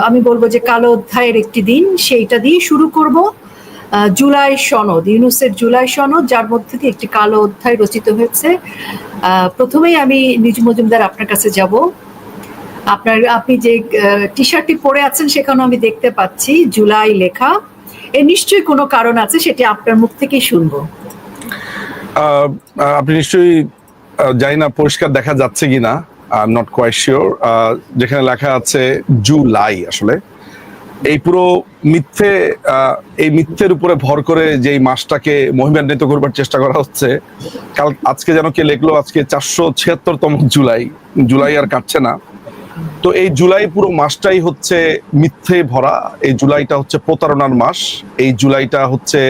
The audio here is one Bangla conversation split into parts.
আমি বলবো যে কালো অধ্যায়ের একটি দিন, সেইটা দিয়ে শুরু করব। জুলাই সনদ, ইউনূসের জুলাই সনদ, যার মধ্যে দিয়ে একটি কালো অধ্যায় রচিত হয়েছে। প্রথমেই আমি নিজু মজুমদার আপনার কাছে যাব। আপনি যে টি শার্টটি পরে আছেন সেখানেও আমি দেখতে পাচ্ছি জুলাই লেখা। এর নিশ্চয়ই কোনো কারণ আছে, সেটি আপনার মুখ থেকেই শুনবো। আপনি নিশ্চয়ই, জানি না পরিষ্কার দেখা যাচ্ছে কিনা, I am not quite sure, যেখানে লেখা আছে জুলাই, আসলে এই পুরো মিথ্যে, এই মিথ্যের উপরে ভর করে যে এই মাসটাকে মহিমান্বিত করবার চেষ্টা করা হচ্ছে। আজকে যেন কে লিখলো, আজকে 476তম জুলাই, জুলাই আর কাটছে না। তো এই জুলাই পুরো মাসটাই হচ্ছে মিথ্যে ভরা। এই জুলাইটা হচ্ছে প্রতারণার মাস। এই জুলাইটা হচ্ছে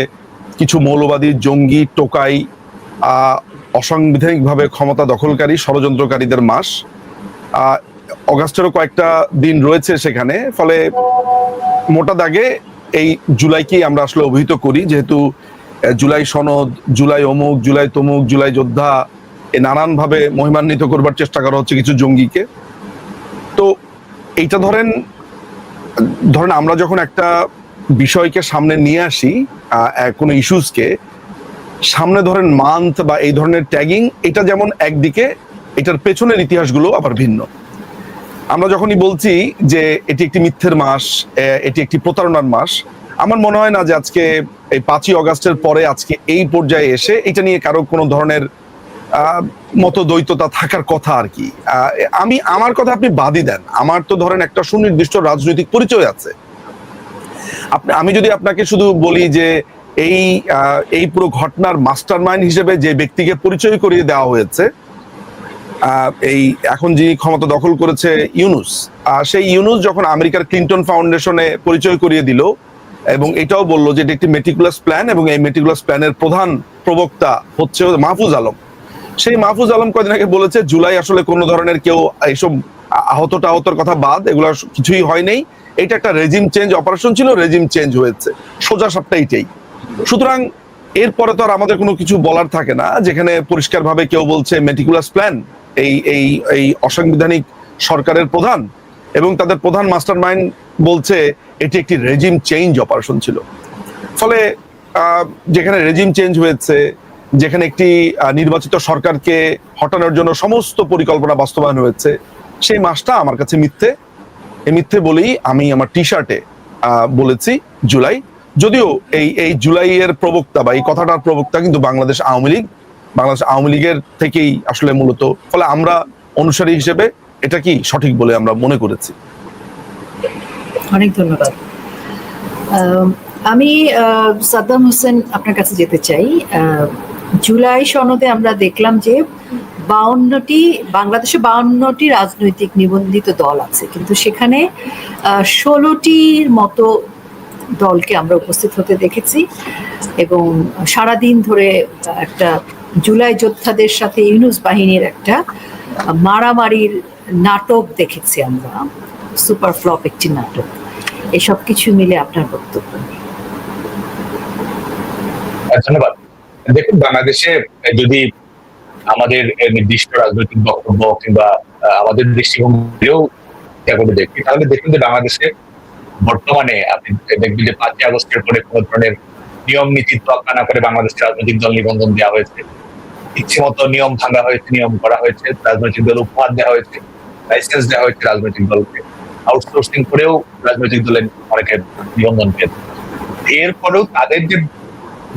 কিছু মৌলবাদী, জঙ্গি, টোকাই, অসাংবিধানিকভাবে ক্ষমতা দখলকারী, ষড়যন্ত্রকারীদের মাস। অগাস্টেরও কয়েকটা দিন রয়েছে সেখানে, ফলে মোটা দাগে এই জুলাইকেই আমরা আসলে অভিহিত করি, যেহেতু জুলাই সনদ, জুলাই অমুক, জুলাই তমুক, জুলাই যোদ্ধা, এ নানানভাবে মহিমান্বিত করবার চেষ্টা করা হচ্ছে কিছু জঙ্গিকে। তো এইটা ধরেন আমরা যখন একটা বিষয়কে সামনে নিয়ে আসি, কোনো ইস্যুসকে সামনে ধরেন মান্থ বা এই ধরনের ট্যাগিং, এটা যেমন একদিকে, এটার পেছনের ইতিহাসগুলো আবার ভিন্ন। আমরা যখনই বলছি যে এটি একটি মিথ্যের মাস, এটি একটি প্রতারণার মাস, আমার মনে হয় না যে আজকে এই 5ই অগাস্টের পরে আজকে এই পর্যায়ে এসে এটা নিয়ে কারো কোনো ধরনের মতদ্বৈততা থাকার কথা আর কি। আমার কথা আপনি বাদই দেন, আমার তো ধরেন একটা সুনির্দিষ্ট রাজনৈতিক পরিচয় আছে। আমি যদি আপনাকে শুধু বলি যে এই পুরো ঘটনার মাস্টারমাইন্ড হিসেবে যে ব্যক্তিকে পরিচয় করিয়ে দেওয়া হয়েছে, এই এখন যিনি ক্ষমতা দখল করেছে ইউনূস, সেই ইউনূস যখন আমেরিকার ক্লিন্টন ফাউন্ডেশনে পরিচয় করিয়ে দিল এবং এটাও বললো যে এটি একটি মেটিকুলাস প্ল্যান এবং এই মেটিকুলাস প্ল্যানের প্রধান প্রবক্তা হচ্ছে মাহফুজ আলম। সেই মাহফুজ আলম কয়েকদিন আগে বলেছে জুলাই আসলে কোনো ধরনের কেউ এইসব আহতর কথা বাদ, এগুলো কিছুই হয় নাই, এটা একটা রেজিম চেঞ্জ অপারেশন ছিল, রেজিম চেঞ্জ হয়েছে, সোজা সাপটা এইটাই। সুতরাং এরপরে তো আর আমাদের কোনো কিছু বলার থাকে না, যেখানে পরিষ্কারভাবে কেউ বলছে মেটিকুলাস প্ল্যান, এই অসাংবিধানিক সরকারের প্রধান এবং তাদের প্রধান মাস্টারমাইন্ড বলছে এটি একটি রেজিম চেঞ্জ অপারেশন ছিল। ফলে যেখানে রেজিম চেঞ্জ হয়েছে, যেখানে একটি নির্বাচিত সরকারকে হটানোর জন্য সমস্ত পরিকল্পনা বাস্তবায়ন হয়েছে, সেই মাসটা আমার কাছে মিথ্যে। এই মিথ্যে বলেই আমি আমার টি শার্টে বলেছি জুলাই। যদিও এই জুলাইয়ের প্রবক্তা বা এই কথাটার প্রবক্তা কিন্তু বাংলাদেশ আওয়ামী লীগের থেকেই আসলে মূলত, ফলে আমরা অনুসারী হিসেবে এটা কি সঠিক বলে আমরা মনে করেছি। অনেক ধন্যবাদ। আমি সাদ্দাম হোসেন আপনার কাছে যেতে চাই। জুলাই সনদে আমরা দেখলাম যে বাংলাদেশে 52টি রাজনৈতিক নিবন্ধিত দল আছে, কিন্তু সেখানে 16টির মতো দলকে আমরা উপস্থিত হতে দেখেছি এবং সারাদিন ধরে একটা জুলাই যোদ্ধাদের সাথে ইউনূস বাহিনীর একটা মারামারির নাটক দেখেছি আমরা, সুপার ফ্লপ একটি নাটক। এসব কিছু মিলে আপনার বক্তব্য? ধন্যবাদ। দেখুন, বাংলাদেশে যদি আমাদের নির্দিষ্ট রাজনৈতিক বক্তব্য কিংবা আমাদের দৃষ্টিভঙ্গিও দেখি, তাহলে দেখুন যে বাংলাদেশে বর্তমানে আপনি দেখবেন যে 5ই আগস্টের পরে কোন ধরনের নিয়ম নীতি তোয়াক্কা না করে বাংলাদেশের রাজনৈতিক দল নিবন্ধন দেওয়া হয়েছে, ইচ্ছে মতো নিয়ম ভাঙা হয়েছে, নিয়ম করা হয়েছে, রাজনৈতিক দল উপহার দেওয়া হয়েছে, লাইসেন্স দেওয়া হয়েছে রাজনৈতিক দলকে, আউটসোর্সিং করেও রাজনৈতিক দলের অনেকে নিবন্ধন পেয়েছে। এরপরেও তাদের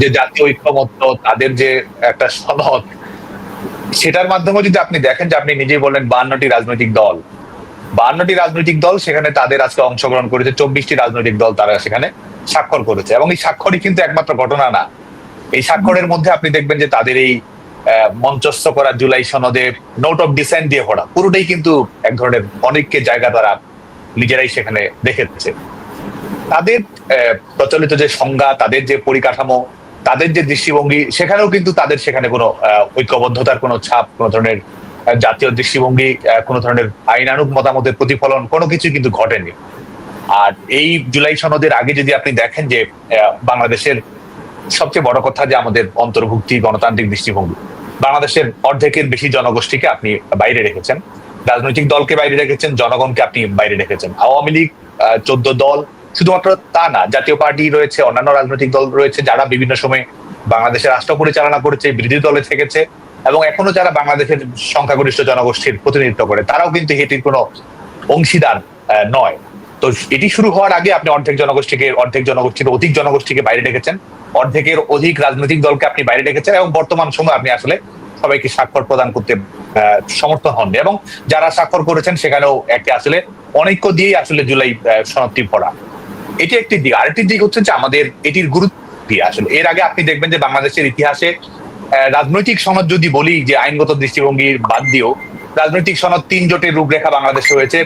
যে জাতীয় ঐক্যমত্য, তাদের যে একটা সনদ, সেটার মাধ্যমে যদি আপনি দেখেন যে আপনি নিজেই বললেন 52টি রাজনৈতিক দল, 52টি রাজনৈতিক দল সেখানে তাদের আজকে অংশগ্রহণ করেছে, 24টি রাজনৈতিক দল তারা সেখানে স্বাক্ষর করেছে। এবং এই স্বাক্ষরই কিন্তু একমাত্র ঘটনা না, এই স্বাক্ষরের মধ্যে আপনি দেখবেন যে তাদের এই মঞ্চস্থ করা জুলাই সনদে নোট অফ ডিসেন্ট দিয়ে পড়া পুরোটাই কিন্তু এক ধরনের অনেককে জায়গা তারা নিজেরাই সেখানে দেখেছে। তাদের প্রচলিত যে সংজ্ঞা, তাদের যে পরিকাঠামো, তাদের যে দৃষ্টিভঙ্গি, সেখানেও কিন্তু তাদের সেখানে কোনো ঐক্যবদ্ধতার কোনো ছাপ, কোনো ধরনের জাতীয় দৃষ্টিভঙ্গি, কোনো ধরনের আইনানুগ মতামতের প্রতিফলন কোনো কিছু কিন্তু ঘটেনি। আর এই জুলাই সনদের আগে যদি আপনি দেখেন যে বাংলাদেশের সবচেয়ে বড় কথা যে আমাদের অন্তর্ভুক্তি, গণতান্ত্রিক দৃষ্টিভঙ্গি, বাংলাদেশের অর্ধেকের বেশি জনগোষ্ঠীকে আপনি বাইরে রেখেছেন, রাজনৈতিক দলকে বাইরে রেখেছেন, জনগণকে আপনি বাইরে রেখেছেন। আওয়ামী লীগ 14 দল, শুধুমাত্র তা না, জাতীয় পার্টি রয়েছে, অন্যান্য রাজনৈতিক দল রয়েছে যারা বিভিন্ন সময় বাংলাদেশের রাষ্ট্র পরিচালনা করেছে, বিরোধী দলে থেকেছে, এবং এখনো যারা বাংলাদেশের সংখ্যাগরিষ্ঠ জনগোষ্ঠীর প্রতিনিধিত্ব করে, তারাও কিন্তু এটির কোনো অংশীদার নয়। তো এটি শুরু হওয়ার আগে আপনি অর্ধেক জনগোষ্ঠীকে অধিক জনগোষ্ঠীকে বাইরে রেখেছেন, অর্ধেকের অধিক রাজনৈতিক দলকে আপনি বাইরে রেখেছেন, এবং বর্তমান সময় আপনি আসলে সবাইকে স্বাক্ষর প্রদান করতে সমর্থ হননি, এবং যারা স্বাক্ষর করেছেন সেখানেও একটি আসলে অনৈক্য দিয়েই আসলে জুলাই সনদটি পড়া। এটি একটি দিক। আরেকটি দিক হচ্ছে যে আমাদের এটির গুরুত্ব কি আসলে। এর আগে আপনি দেখবেন যে বাংলাদেশের ইতিহাসে রাজনৈতিক সনদ যদি বলি যে আইনগত দৃষ্টিভঙ্গির বাদ দিয়েও রাজনৈতিক সনদ 3 জোটের রূপরেখা বাংলাদেশে হয়েছে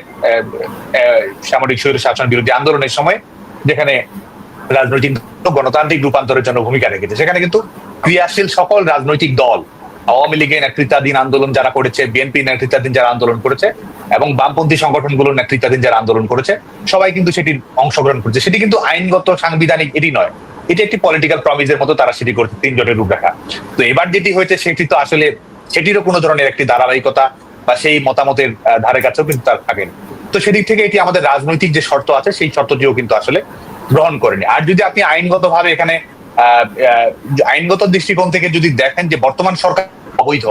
সামরিক স্বৈর শাসন বিরোধী আন্দোলনের সময়, যেখানে রাজনৈতিক গণতান্ত্রিক রূপান্তরের জন্য ভূমিকা রেখেছে। সেখানে কিন্তু ক্রিয়াশীল সকল রাজনৈতিক দল, আওয়ামী লীগের নেতৃত্বাধীন আন্দোলন যারা করেছে, বিএনপি নেতৃত্বাধীন যারা আন্দোলন করেছে, এবং বামপন্থী সংগঠনগুলোর নেতৃত্বাধীন যারা আন্দোলন করেছে, সবাই কিন্তু সেটির অংশগ্রহণ করেছে। সেটি কিন্তু আইনগত সাংবিধানিক এটি নয়, এটি একটি পলিটিক্যাল প্রমিসের মতো তারা সেটি করছে 3 জোটের রূপরেখা। তো এবার যেটি হয়েছে সেটি তো আসলে সেটিরও কোনো ধরনের একটি ধারাবাহিকতা বা সেই মতামতের ধারে কাছেও কিন্তু তার থাকেন। তো সেদিক থেকে এটি আমাদের রাজনৈতিক যে শর্ত আছে সেই শর্তটিও কিন্তু আসলে গ্রহণ করেনি। আর যদি আপনি আইনগতভাবে এখানে আইনগত দৃষ্টিকোণ থেকে যদি দেখেন যে বর্তমান সরকার অবৈধ,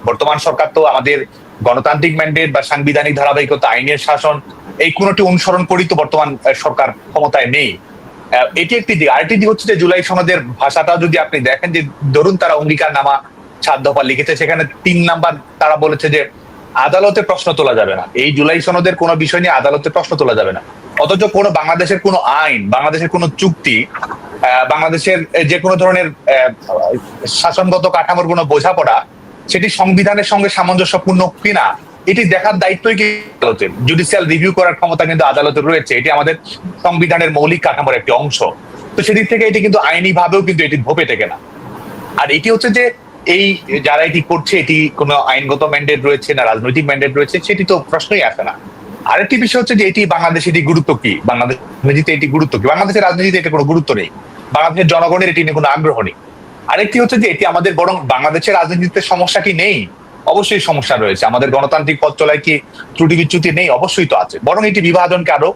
বর্তমান সরকার তো আমাদের গণতান্ত্রিক ম্যান্ডেট বা সাংবিধানিক ধারাবাহিকতা, আইনের শাসন, এই কোনটি অনুসরণ করি তো বর্তমান সরকার ক্ষমতায় নেই। এটি একটি দিক। আরেকটি দিক হচ্ছে যে জুলাই সনদের ভাষাটা যদি আপনি দেখেন, যে ধরুন তারা অঙ্গীকারনামা 7 দফা লিখেছে, সেখানে 3 নাম্বার তারা বলেছে যে আদালতে প্রশ্ন তোলা যাবে না, এই জুলাই সনদের কোনো বিষয় নিয়ে আদালতে প্রশ্ন তোলা যাবে না। অথচ কোনো বাংলাদেশের কোনো আইন, বাংলাদেশের কোনো চুক্তি, বাংলাদেশের যে কোনো ধরনের শাসনগত কাঠামোর কোনো বোঝাপড়া, সেটি সংবিধানের সঙ্গে সামঞ্জস্যপূর্ণ কিনা এটি দেখার দায়িত্বই কি আদালতের। জুডিশিয়াল রিভিউ করার ক্ষমতা কিন্তু আদালতের রয়েছে, এটি আমাদের সংবিধানের মৌলিক কাঠামোর একটি অংশ। তো সেদিক থেকে এটি কিন্তু আইনি ভাবেও কিন্তু এটি ভোপে টেকে না। আর এটি হচ্ছে যে এই যারা এটি করছে, এটি কোনো আইনগত ম্যান্ডেট রয়েছে না রাজনৈতিক ম্যান্ডেট রয়েছে, সেটি তো প্রশ্নই আসে না। আরেকটি বিষয় হচ্ছে যে এটি বাংলাদেশে এটি গুরুত্ব কি, বাংলাদেশ রাজনীতিতে এটি গুরুত্ব কি, বাংলাদেশের রাজনীতিতে এটা কোনো গুরুত্ব নেই, বাংলাদেশের জনগণের এটি নিয়ে কোনো আগ্রহ নেই। আরেকটি হচ্ছে যে এটি আমাদের, বরং বাংলাদেশের রাজনীতিতে সমস্যা কি নেই? অবশ্যই সমস্যা রয়েছে। আমাদের গণতান্ত্রিক পথ চলায় কি ত্রুটি বিচ্যুতি নেই? অবশ্যই তো আছে। বরং এটি বিভাজনকে আরো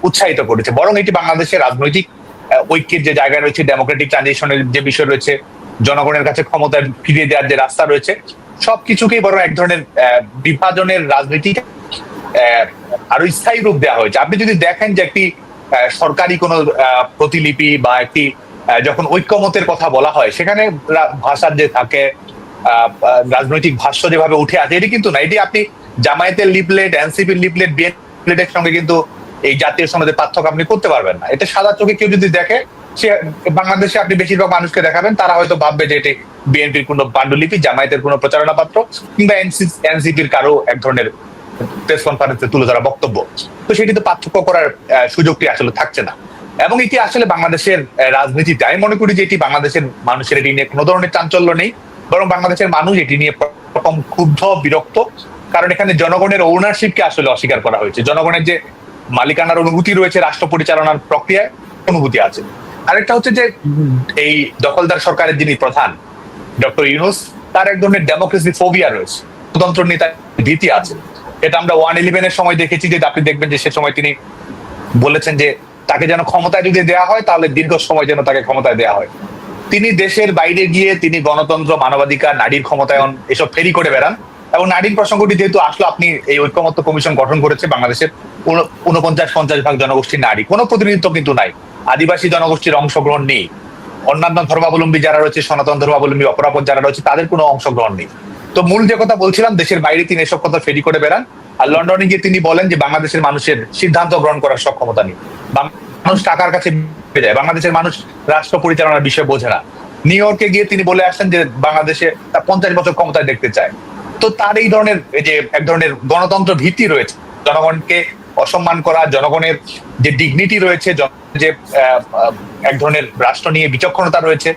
উৎসাহিত করেছে, বরং এটি বাংলাদেশের রাজনৈতিক ঐক্যের যে জায়গা রয়েছে, ডেমোক্রেটিক ট্রানজিশনের যে বিষয় রয়েছে, জনগণের কাছে ক্ষমতা ফিরিয়ে দেওয়ার যে রাস্তা রয়েছে, সবকিছুকেই বরং এক ধরনের বিভাজনের রাজনীতি আরো স্থায়ী রূপ দেওয়া হয়েছে। আপনি যদি দেখেন যে একটি সরকারি কোনো প্রতিলিপি বা একটি যখন ঐক্যমতের কথা বলা হয়, সেখানে ভাষার যে থাকে রাজনৈতিক ভাষ্য যেভাবে উঠে আসে, এটি কিন্তু না। এটি আপনি জামায়াতের লিফলেট, এনসিপির লিফলেট, বিএনপির সঙ্গে কিন্তু এই জাতীয় সনদের পার্থক্য আপনি করতে পারবেন না। এটা সাদা চোখে কেউ যদি দেখে, সে বাংলাদেশে আপনি বেশিরভাগ মানুষকে দেখাবেন, তারা হয়তো ভাববে যে এটি বিএনপির কোনো পাণ্ডুলিপি, জামায়াতের কোনো প্রচারণা পাত্র, কিংবা এনসিপির কারো এক ধরনের প্রেস কনফারেন্সে তুলে ধরা বক্তব্য। তো সেটি তো পার্থক্য করার সুযোগটি আসলে থাকছে না। এবং এটি আসলে বাংলাদেশের রাজনীতিতে আমি মনে করি যে এটি বাংলাদেশের মানুষের এটি নিয়ে কোনো ধরনের চাঞ্চল্য নেই, বরং বাংলাদেশের মানুষ এটি নিয়ে প্রথম ক্ষুব্ধ, বিরক্ত, কারণ এখানে জনগণের ওনারশিপকে আসলে অস্বীকার করা হয়েছে। জনগণের যে মালিকানার অনুভূতি রয়েছে, রাষ্ট্র পরিচালনার প্রক্রিয়ায় অনুভূতি আছে। আরেকটা হচ্ছে যে এই দখলদার সরকারের যিনি প্রধান ডক্টর ইউনূস, তার এক ধরনের ডেমোক্রেসি ফোবিয়া রয়েছে, গণতন্ত্র নিয়ে তার ভীতি আছে। এটা আমরা 111-এর সময় দেখেছি, যে আপনি দেখবেন যে সে সময় তিনি বলেছেন যে তাকে যেন ক্ষমতায় যদি দেওয়া হয়, তাহলে দীর্ঘ সময় যেন তাকে ক্ষমতায় দেওয়া হয়। তিনি দেশের বাইরে গিয়ে তিনি গণতন্ত্র, মানবাধিকার, নারীর ক্ষমতায়ন এসব ফেরি করে বেড়ান। এবং নারীর প্রসঙ্গটি যেহেতু আসলো, আপনি এই ঐক্যমত্য কমিশন গঠন করেছে, বাংলাদেশের 49-50 ভাগ জনগোষ্ঠীর নারী, কোনো প্রতিনিধিত্ব কিন্তু নাই, আদিবাসী জনগোষ্ঠীর অংশগ্রহণ নেই, অন্যান্য ধর্মাবলম্বী যারা রয়েছে, সনাতন ধর্মাবলম্বী অপরাপর যারা রয়েছে, তাদের কোনো অংশগ্রহণ নেই। তো মূল যে কথা বলছিলাম, দেশের বাইরে তিনি এসব কথা ফেরি করে বেড়ান, আর লন্ডনে গিয়ে তিনি বলেন যে বাংলাদেশের মানুষের সিদ্ধান্ত গ্রহণ করার সক্ষমতা নেই, মানুষ টাকার কাছে যায়, বাংলাদেশের মানুষ রাষ্ট্র পরিচালনার বিষয় বোঝে না। নিউ ইয়র্কে গিয়ে তিনি বলে আসেন যে বাংলাদেশে 50 বছর ক্ষমতায় দেখতে চায়। তো তার এই ধরনের যে এক ধরনের গণতন্ত্র ভীতি রয়েছে, জনগণকে অসম্মান করা, জনগণের যে ডিগনিটি রয়েছে, যে এক ধরনের রাষ্ট্র নিয়ে বিচক্ষণতা রয়েছে,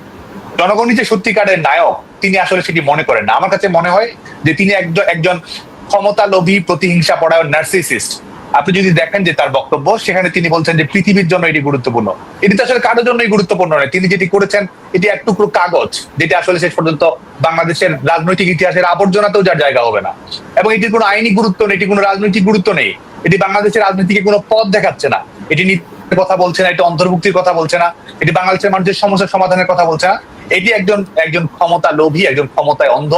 জনগণই যে সত্যিকারের নায়ক তিনি আসলে সেটি মনে করেন না। আমার কাছে মনে হয় যে তিনি একজন ক্ষমতা লোভী, প্রতিহিংসা পরায়ণ নার্সিসিস্ট। আপনি যদি দেখেন যে তার বক্তব্য, সেখানে তিনি বলছেন যে পৃথিবীর জন্য এটি গুরুত্বপূর্ণ। এটি তো আসলে কারোর জন্যই গুরুত্বপূর্ণ নয়। তিনি যেটি করেছেন এটি এক টুকরো কাগজ, যেটা আসলে শেষ পর্যন্ত বাংলাদেশের রাজনৈতিক ইতিহাসের আবর্জনাতেও যার জায়গা হবে না। এবং এটির কোনো আইনি গুরুত্ব নেই, এটি কোনো রাজনৈতিক গুরুত্ব নেই। এটি বাংলাদেশের রাজনীতিকে কোনো পথ দেখাচ্ছে না, এটি নীতির কথা বলছে না, এটি অন্তর্ভুক্তির কথা বলছে না, এটি বাংলাদেশের মানুষের সমস্যার সমাধানের কথা বলছে না। এটি একজন ক্ষমতা লোভী, একজন ক্ষমতায় অন্ধ,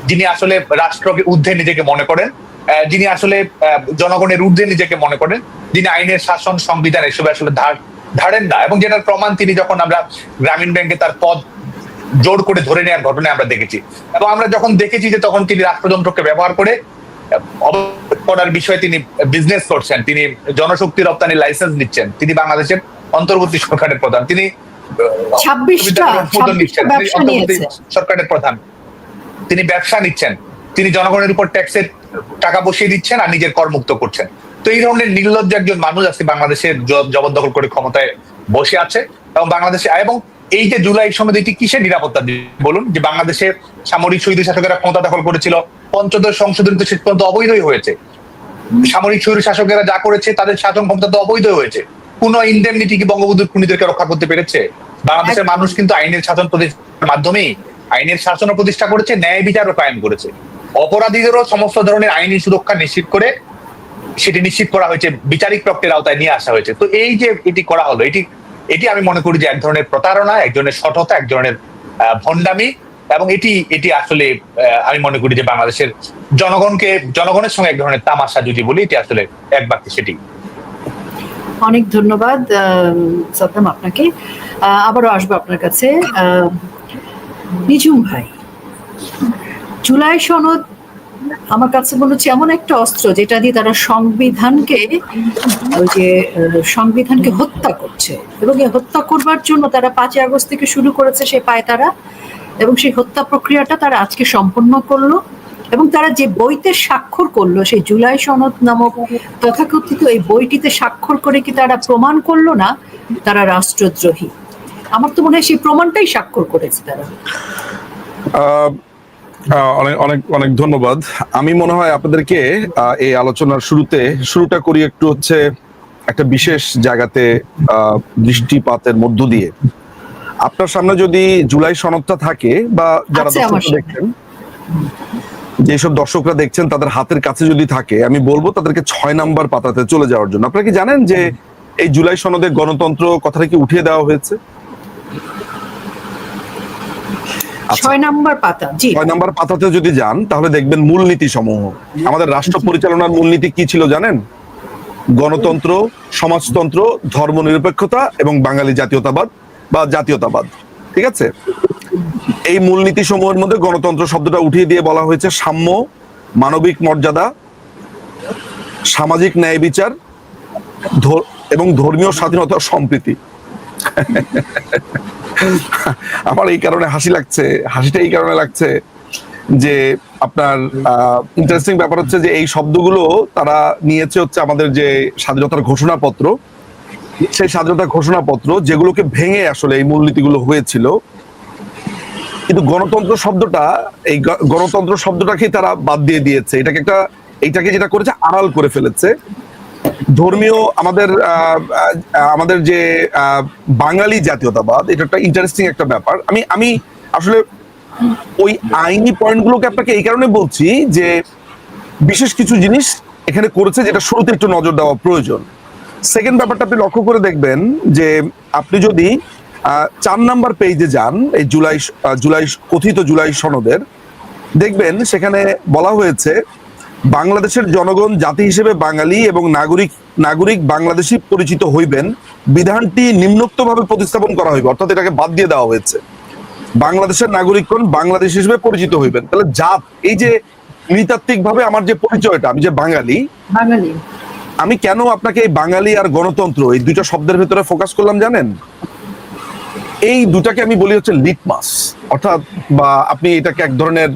যিনি আসলে রাষ্ট্রকে ঊর্ধ্বে নিজেকে মনে করেন, যিনি আসলে জনগণের ঊর্ধ্বে নিজেকে মনে করেন, যিনি আইনের শাসন সংবিধান এসবে আসলে ধারেন না। এবং যেটার প্রমাণ তিনি যখন আমরা গ্রামীণ ব্যাংকে তার পদ জোর করে ধরে নেওয়ার ঘটনা আমরা দেখেছি, এবং আমরা যখন দেখেছি যে তখন তিনি রাষ্ট্রযন্ত্রকে ব্যবহার করে করার বিষয়ে তিনি বিজনেস করছেন, তিনি জনশক্তি রপ্তানি লাইসেন্স নিচ্ছেন, তিনি বাংলাদেশের অন্তর্বর্তী সরকারের প্রধান, তিনি 26টা সরকারের প্রধান, তিনি ব্যবসা নিচ্ছেন, তিনি জনগণের উপর ট্যাক্সের টাকা বসিয়ে দিচ্ছেন আর নিজের করমুক্ত করছেন। তো এই ধরনের নির্লজ্জ একজন মানুষ আছে বাংলাদেশের জবরদখল করে ক্ষমতায় বসে আছে। এবং বাংলাদেশে এবং এই যে জুলাই সনদ, এটি কিসের নিরাপত্তা বলুন? যে বাংলাদেশে সামরিক শহীদ শাসকেরা ক্ষমতা দখল করেছিল, পঞ্চদশ সংশোধন তো শেষ পর্যন্ত অবৈধই হয়েছে। সামরিক শহীদ শাসকেরা যা করেছে তাদের শাসন ক্ষমতা তো অবৈধ হয়েছে। কোন ইনডেমনিটি কি বঙ্গবন্ধুর খুনিদেরকে রক্ষা করতে পেরেছে? বাংলাদেশের মানুষ কিন্তু আইনের শাসন প্রতিষ্ঠার মাধ্যমেই আইনের শাসন প্রতিষ্ঠা করেছে, ন্যায় বিচারও কায়েম করেছে, অপরাধীদেরও সমস্ত ধরনের আইনি সুরক্ষা নিশ্চিত করে সেটি নিশ্চিত করা হয়েছে, বিচারিক প্রক্রিয়ার আওতায় নিয়ে আসা হয়েছে। তো এই যে এটি করা হলো, এটি আমি মনে করি যে এক ধরনের প্রতারণা, এক ধরনের সঠতা, এক ধরনের ভণ্ডামি, এবং এটি আসলে আমি মনে করি যে বাংলাদেশের জনগণের সঙ্গে এক ধরনের তামাশা যদি বলি, এটি আসলে এক বাক্যে সেটি। অনেক ধন্যবাদ সাদ্দাম আপনাকে। আবারও আসবো আপনার কাছে। নিঝুম ভাই, জুলাই সনদ আমার কাছে মনে হচ্ছে এমন একটা অস্ত্র যেটা দিয়ে তারা সংবিধানকে হত্যা করছে, এবং এই হত্যা করবার জন্য তারা 5ই আগস্ট থেকে শুরু করেছে সেই পায়তারা, এবং সেই হত্যা প্রক্রিয়াটা তারা আজকে সম্পন্ন করলো। এবং তারা যে বইতে স্বাক্ষর করলো, সেই জুলাই সনদ নামক তথাকথিত এই বইটিতে স্বাক্ষর করে কি তারা প্রমাণ করলো না তারা রাষ্ট্রদ্রোহী? আমার তো মনে হয় সেই প্রমাণটাই স্বাক্ষর করেছে তারা। অনেক অনেক অনেক ধন্যবাদ। আমি মনে হয় আপনাদেরকে এই আলোচনার শুরুটা করি একটু হচ্ছে একটা বিশেষ জায়গাতে দৃষ্টিপাতের মধ্য দিয়ে। আপনার সামনে যদি জুলাই সনদটা থাকে, বা যারা দেখছেন, যেসব দর্শকরা দেখছেন তাদের হাতের কাছে যদি থাকে, আমি বলবো তাদেরকে 6 নাম্বার পাতাতে চলে যাওয়ার জন্য। আপনারা কি জানেন যে এই জুলাই সনদে গণতন্ত্র কথাটা কি উঠিয়ে দেওয়া হয়েছে? 6 নাম্বার পাতা, জি 6 নাম্বার পাতাতে যদি যান তাহলে দেখবেন মূলনীতি সমূহ। আমাদের রাষ্ট্র পরিচালনার মূলনীতি কি ছিল জানেন? গণতন্ত্র, সমাজতন্ত্র, ধর্মনিরপেক্ষতা এবং বাঙালি জাতীয়তাবাদ বা জাতীয়তাবাদ। ঠিক আছে? এই মূলনীতি সমূহের মধ্যে গণতন্ত্র শব্দটা উঠিয়ে দিয়ে বলা হয়েছে সাম্য, মানবিক মর্যাদা, সামাজিক ন্যায় বিচার এবং ধর্মীয় স্বাধীনতা ও সম্প্রীতি। আমার এই কারণে হাসিটা এই কারণে লাগছে যে আপনার ইন্টারেস্টিং ব্যাপার হচ্ছে যে এই শব্দগুলো তারা নিয়েছে হচ্ছে আমাদের যে স্বাধীনতার ঘোষণাপত্র, সেই স্বাধীনতা ঘোষণাপত্র যেগুলোকে ভেঙে আসলে এই মূলনীতিগুলো হয়েছিল। কিন্তু গণতন্ত্র শব্দটাকে তারা বাদ দিয়ে দিয়েছে। এইটাকে যেটা করেছে আড়াল করে ফেলেছে। ধর্মীয় আমাদের যে বাঙালি জাতীয়তাবাদ, এটা একটা ইন্টারেস্টিং একটা ব্যাপার। আমি আসলে ওই আইনি পয়েন্টগুলোকে আপনাকে এই কারণে বলছি যে বিশেষ কিছু জিনিস এখানে করেছে যেটা শুরুতে একটু নজর দেওয়া প্রয়োজন। সেকেন্ড ব্যাপারটা আপনি লক্ষ্য করে দেখবেন যে আপনি যদি 4 নাম্বার পেজে যান এই কথিত জুলাই সনদের, দেখবেন সেখানে বলা হয়েছে বাংলাদেশের জনগণ জাতি হিসেবে বাঙালি এবং নাগরিক বাংলাদেশী পরিচিত হইবেন, বিধানটি নিম্নোক্তভাবে প্রতিস্থাপন করা হইবে। অর্থাৎ এটাকে বাদ দিয়ে দেওয়া হয়েছে, বাংলাদেশের নাগরিকগণ বাংলাদেশ হিসেবে পরিচিত হইবেন। তাহলে জাত, এই যে নৃতাত্ত্বিক ভাবে আমার যে পরিচয়টা, আমি যে বাঙালি, আমি কেন আপনাকে এই বাঙালি আর গণতন্ত্র এই দুইটা শব্দের ভেতরে ফোকাস করলাম জানেন? এই দুটাকে আমি বলি হচ্ছে লিটমাস, অর্থাৎ বা আপনি এটাকে এক ধরনের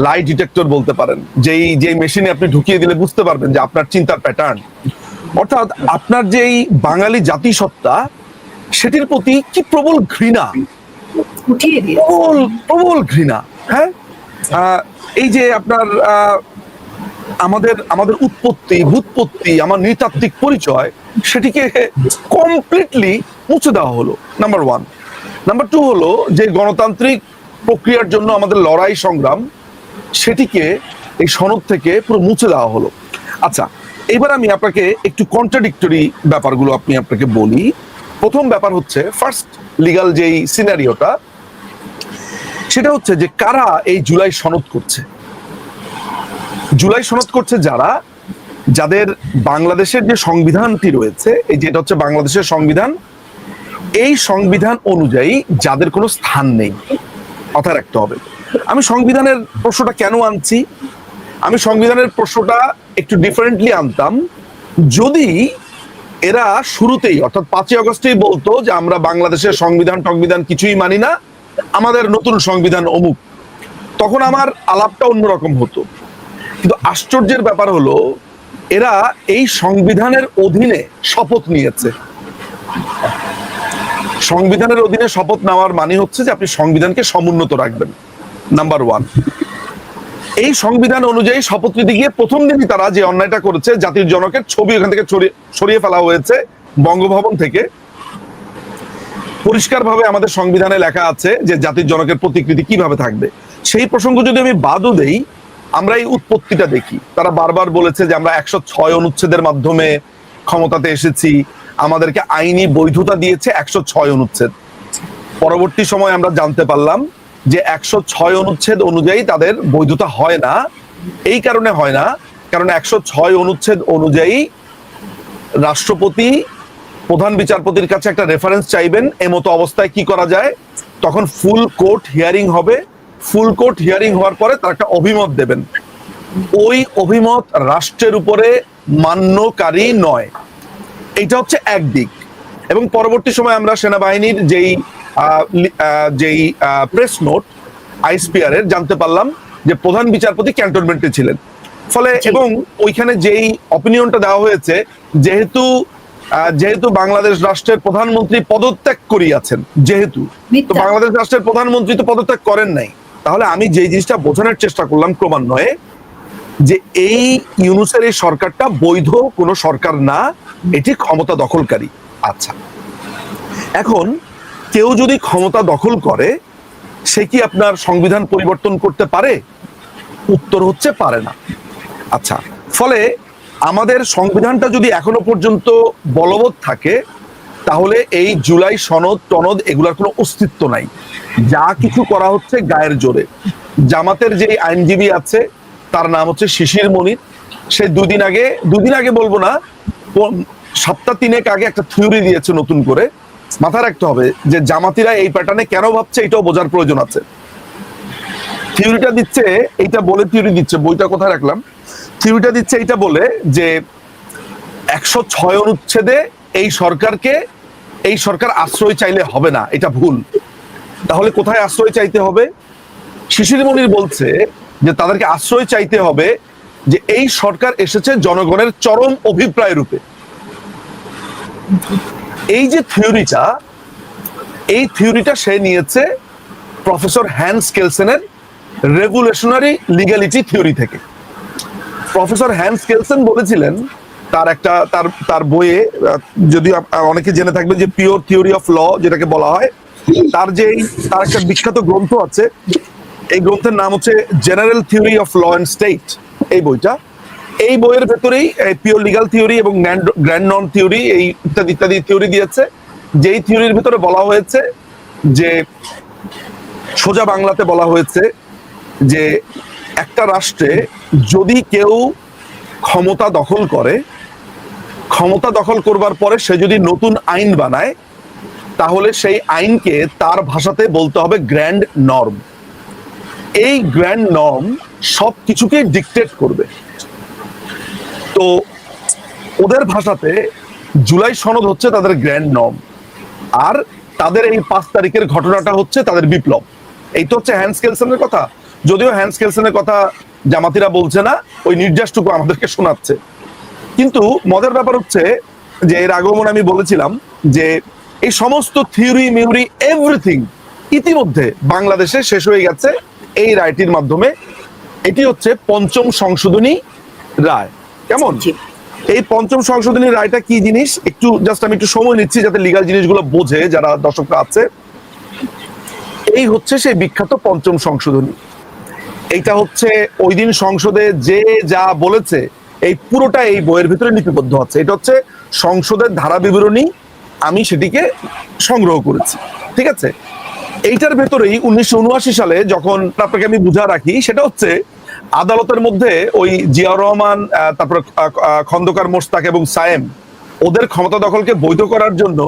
লাই ডিটেক্টর বলতে পারেন, যেই মেশিনে আপনি ঢুকিয়ে দিলে বুঝতে পারবেন যে আপনার চিন্তার প্যাটার্ন, অর্থাৎ আপনার যে এই বাঙালি জাতিসত্তা সেটির প্রতি কি প্রবল ঘৃণা, প্রবল ঘৃণা। হ্যাঁ, এই যে আপনার আমাদের ভূতপত্তি, আমার নৃতাত্ত্বিক পরিচয়, সেটিকে কমপ্লিটলি মুছে দেওয়া হলো, নাম্বার 1। নাম্বার 2 হলো যে গণতান্ত্রিক প্রক্রিয়ার জন্য আমাদের লড়াই সংগ্রাম, সেটিকে এই সনদ থেকে পুরো মুছে দেওয়া হলো। আচ্ছা, এবার আমি আপনাকে একটু কন্ট্রাডিক্টরি ব্যাপারগুলো আপনাকে বলি। প্রথম ব্যাপার হচ্ছে ফার্স্ট লিগাল যেই সিনারিওটা, সেটা হচ্ছে যে কারা এই জুলাই সনদ করছে। জুলাই সনদ করছে যাদের বাংলাদেশের যে সংবিধানটি রয়েছে, এই যেটা হচ্ছে বাংলাদেশের সংবিধান, এই সংবিধান অনুযায়ী যাদের কোনো স্থান নেই, কথা রাখতে হবে। আমি সংবিধানের প্রশ্নটা কেন আনছি, আমি সংবিধানের প্রশ্নটা একটু ডিফারেন্টলি আনতাম যদি এরা শুরুতেই অর্থাৎ 5ই আগস্টেই বলতো যে আমরা বাংলাদেশের সংবিধান কিছুই মানি না, আমাদের নতুন সংবিধান অমুক, তখন আমার আলাপটা অন্যরকম হতো। কিন্তু আশ্চর্যের ব্যাপার হলো এরা এই সংবিধানের অধীনে শপথ নিয়েছে। সংবিধানের অধীনে শপথ নেওয়ার মানে হচ্ছে যে আপনি সংবিধানকে সমুন্নত রাখবেন, নাম্বার 1। এই সংবিধান অনুযায়ী শপথ নিতে গিয়ে প্রথম দিনই তারা যে অন্যায়টা করেছে, জাতির জনকের ছবি এখান থেকে সরিয়ে ফেলা হয়েছে বঙ্গভবন থেকে। পরিষ্কারভাবে আমাদের সংবিধানে লেখা আছে যে জাতির জনকের প্রতিকৃতি কিভাবে থাকবে। সেই প্রসঙ্গ যদি আমি বাদও দেই, আমরা এই উৎপত্তিটা দেখি। তারা বারবার বলেছে যে আমরা 106 অনুচ্ছেদের মাধ্যমে ক্ষমতাতে এসেছি, আমাদেরকে আইনি বৈধতা দিয়েছে 106 অনুচ্ছেদ। পরবর্তী সময় আমরা জানতে পারলাম যে 106 অনুচ্ছেদ অনুযায়ী তাদের বৈধতা হয় না। এই কারণে হয় না, কারণ 106 অনুচ্ছেদ অনুযায়ী রাষ্ট্রপতি প্রধান বিচারপতির কাছে একটা রেফারেন্স চাইবেন, এমতো অবস্থায় কি করা যায়। তখন ফুল কোর্ট হিয়ারিং হবে, ফুল কোর্ট হিয়ারিং হওয়ার পরে তার একটা অভিমত দেবেন। ওই অভিমত রাষ্ট্রের উপরে মান্যকারী নয়। এইটা হচ্ছে একদিক। এবং পরবর্তী সময় আমরা সেনাবাহিনীর যেই প্রেস নোট আইএসপিআর এর জানতে পারলাম যে প্রধান বিচারপতি ক্যান্টনমেন্টে ছিলেন। ফলে এবং ওইখানে যেই অপিনিয়নটা দেওয়া হয়েছে, যেহেতু বাংলাদেশ রাষ্ট্রের প্রধানমন্ত্রী পদত্যাগ করিয়াছেন, যেহেতু তো বাংলাদেশ রাষ্ট্রের প্রধানমন্ত্রী তো পদত্যাগ করেন নাই। তাহলে আমি যেই জিনিসটা বোঝানোর চেষ্টা করলাম ক্রমান্বয়ে, যে এই ইউনূসের এই সরকারটা বৈধ কোনো সরকার না, এটি ক্ষমতা দখলকারী। আচ্ছা, এখন কেউ যদি ক্ষমতা দখল করে, সে কি আপনার সংবিধান পরিবর্তন করতে পারে? উত্তর হচ্ছে পারে না। আচ্ছা, ফলে আমাদের সংবিধানটা যদি এখনো পর্যন্ত বলবৎ থাকে, তাহলে এই জুলাই সনদ টনদ এগুলার কোনো অস্তিত্ব নাই। যা কিছু করা হচ্ছে গায়ের জোরে। জামাতের যে আইনজীবী আছে তার নাম হচ্ছে শিশির মনির, সে দুদিন আগে বলবো না, সপ্তাহ 3 আগে একটা থিওরি দিয়েছে নতুন করে। মাথায় রাখতে হবে যে জামাতিরা এই প্যাটার্নে কেন ভাবছে, এটাও বোঝার প্রয়োজন আছে। থিওরিটা দিচ্ছে এইটা বলে, থিওরি দিচ্ছে, বইটা কোথায় রাখলাম, থিওরিটা দিচ্ছে এইটা বলে যে 106 অনুচ্ছেদে এই সরকার আশ্রয় চাইলে হবে না, এটা ভুল। তাহলে কোথায় আশ্রয় চাইতে হবে? শিশির মনির বলছে যে তাদেরকে আশ্রয় চাইতে হবে যে এই সরকার এসেছে জনগণের চরম অভিপ্রায় রূপে। এই যে থিওরিটা সে নিয়েছে প্রফেসর হ্যান্স কেলসেনের রেভুলেশনারি লিগ্যালিটি থিওরি থেকে। প্রফেসর হ্যান্স কেলসেন বলেছিলেন তার বইয়ে, যদিও অনেকে জেনে থাকবেন যে পিওর থিওরি অফ ল যেটাকে বলা হয়, তার একটা বিখ্যাত গ্রন্থ আছে। এই গ্রন্থের নাম হচ্ছে general theory of law and state. এই বইটা, এই বইয়ের ভেতরেই পিওর লিগাল থিওরি এবং গ্র্যান্ড নর্ম থিওরি এই ইত্যাদি থিওরি দিয়েছে। যেই থিওরির ভিতরে বলা হয়েছে যে, সোজা বাংলাতে বলা হয়েছে যে একটা রাষ্ট্রে যদি কেউ ক্ষমতা দখল করে, ক্ষমতা দখল করবার পরে সে যদি নতুন আইন বানায়, তাহলে সেই আইনকে তার ভাষাতে বলতে হবে গ্র্যান্ড নর্ম। এই গ্র্যান্ড নর্ম সব কিছুকে ডিকটেট করবে। তো ওদের ভাষাতে জুলাই সনদ হচ্ছে তাদের গ্র্যান্ড নর্ম, আর তাদের এই 5 তারিখের ঘটনাটা হচ্ছে তাদের বিপ্লব। এই তো হচ্ছে হ্যান্স কেলসেনের কথা। যদিও হ্যান্স কেলসেনের কথা জামাতিরা বলছে না, ওই নির্যাসটুকু আমাদেরকে শোনাচ্ছে। কিন্তু মজার ব্যাপার হচ্ছে যে এর আগমন আমি বলেছিলাম যে এই সমস্ত থিওরি মিউরি এভরিথিং ইতিমধ্যে বাংলাদেশে শেষ হয়ে গেছে এই রায়টির মাধ্যমে। এটি হচ্ছে 5ম সংশোধনী রায়। কেমন? এই 5ম সংশোধনী রায়টা কি জিনিস, আমি একটু সময় নিচ্ছি যাতে লিগাল জিনিসগুলো বোঝে যারা দর্শকরা আছে। এই হচ্ছে সেই বিখ্যাত 5ম সংশোধনী। এইটা হচ্ছে ওই দিন সংসদে যে যা বলেছে এই পুরোটা এই বইয়ের ভিতরে লিপিবদ্ধ আছে। এটা হচ্ছে সংসদের ধারা বিবরণী, আমি সেটিকে সংগ্রহ করেছি, ঠিক আছে। এইটার ভেতরেই 1979 সালে যখন, আপনাকে আমি বুঝা রাখি, সেটা হচ্ছে আদালতের মধ্যে ওই জিয়াউর রহমান, তারপর খন্দকার মোশতাক এবং সায়েম, ওদের ক্ষমতা দখলকে বৈধ করার জন্য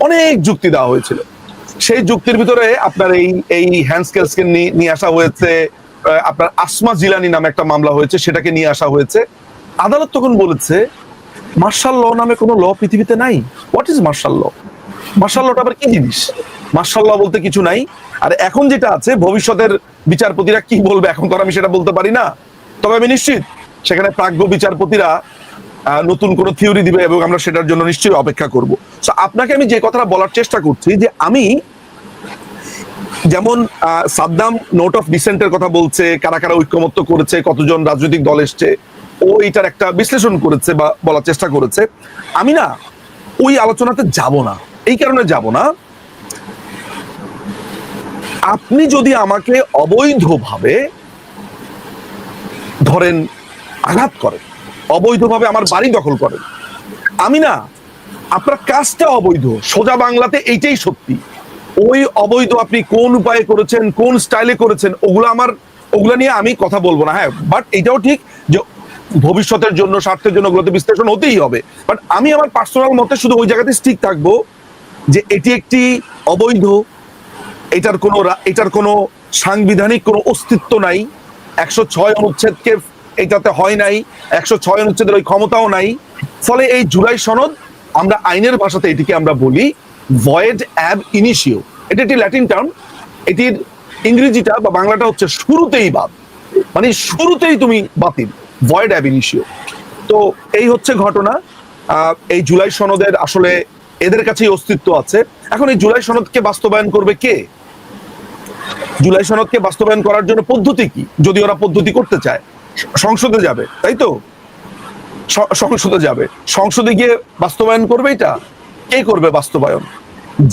অনেক যুক্তি দেওয়া হয়েছিল। সেই যুক্তির ভিতরে আপনার এই হ্যান্সকেলসকে নিয়ে আসা হয়েছে, আপনার আসমা জিলানি নামে একটা মামলা হয়েছে, সেটাকে নিয়ে আসা হয়েছে। আদালত তখন বলেছে মার্শাল ল নামে কোনো ল পৃথিবীতে নাই। What is martial law? Martial লটা আবার কি জিনিস? মার্শাল ল বলতে কিছু নাই। আর এখন যেটা আছে, ভবিষ্যতের বিচারপতিরা কি বলবে এখন তো আমি সেটা বলতে পারি না, তবে আমি নিশ্চিত সেখানে প্রাজ্ঞ বিচারপতিরা নতুন কোনো থিওরি দিবে এবং আমরা সেটার জন্য নিশ্চয়ই অপেক্ষা করব। সো আপনাকে আমি যে কথাটা বলার চেষ্টা করছি, যে আমি যেমন সাদ্দাম নোট অফ ডিসেন্টের কথা বলছে, কারা কারা ঐক্যমত্য করেছে, কতজন রাজনৈতিক দল এসছে, ও এটার একটা বিশ্লেষণ করেছে বা বলার চেষ্টা করেছে। আমি না ওই আলোচনাতে যাব না, এই কারণে যাব না, আপনি যদি আমাকে অবৈধভাবে ধরেন আঘাত করেন, অবৈধভাবে আমার বাড়ি দখল করেন, আমি না, আপনার কাজটা অবৈধ, সোজা বাংলাতে এইটাই সত্যি। ওই অবৈধ আপনি কোন উপায়ে করেছেন, কোন স্টাইলে করেছেন, ওগুলা নিয়ে আমি কথা বলবো না। হ্যাঁ, বাট এটাও ঠিক যে ভবিষ্যতের জন্য, স্বার্থের জন্য ওগুলোতে বিশ্লেষণ হতেই হবে। বাট আমি আমার পার্সোনাল মতে শুধু ওই জায়গাতে স্টিক থাকবো যে এটি একটি অবৈধ, এটার কোনো সাংবিধানিক কোনো অস্তিত্ব নাই, 106 অনুচ্ছেদকে এটাতে হয় নাই, 106 অনুচ্ছেদের ওই ক্ষমতাও নাই। ফলে এই জুলাই সনদ, আমরা আইনের ভাষাতে এটিকে আমরা বলি ভয়েড অ্যাব ইনিশিও। এটা একটি ল্যাটিন টার্ম, এটির ইংরেজিটা বা বাংলাটা হচ্ছে শুরুতেই বাদ, মানে শুরুতেই তুমি বাতিল, ভয়েড অ্যাব ইনিশিও। তো এই হচ্ছে ঘটনা। এই জুলাই সনদের আসলে এদের কাছেই অস্তিত্ব আছে। এখন এই জুলাই সনদকে বাস্তবায়ন করবে কে? জুলাই সনদকে বাস্তবায়ন করার জন্য পদ্ধতি কি? যদি ওরা পদ্ধতি করতে চায়, সংসদে যাবে, তাই তো? সংসদে যাবে, সংসদে গিয়ে বাস্তবায়ন করবে। এটা কে করবে বাস্তবায়ন?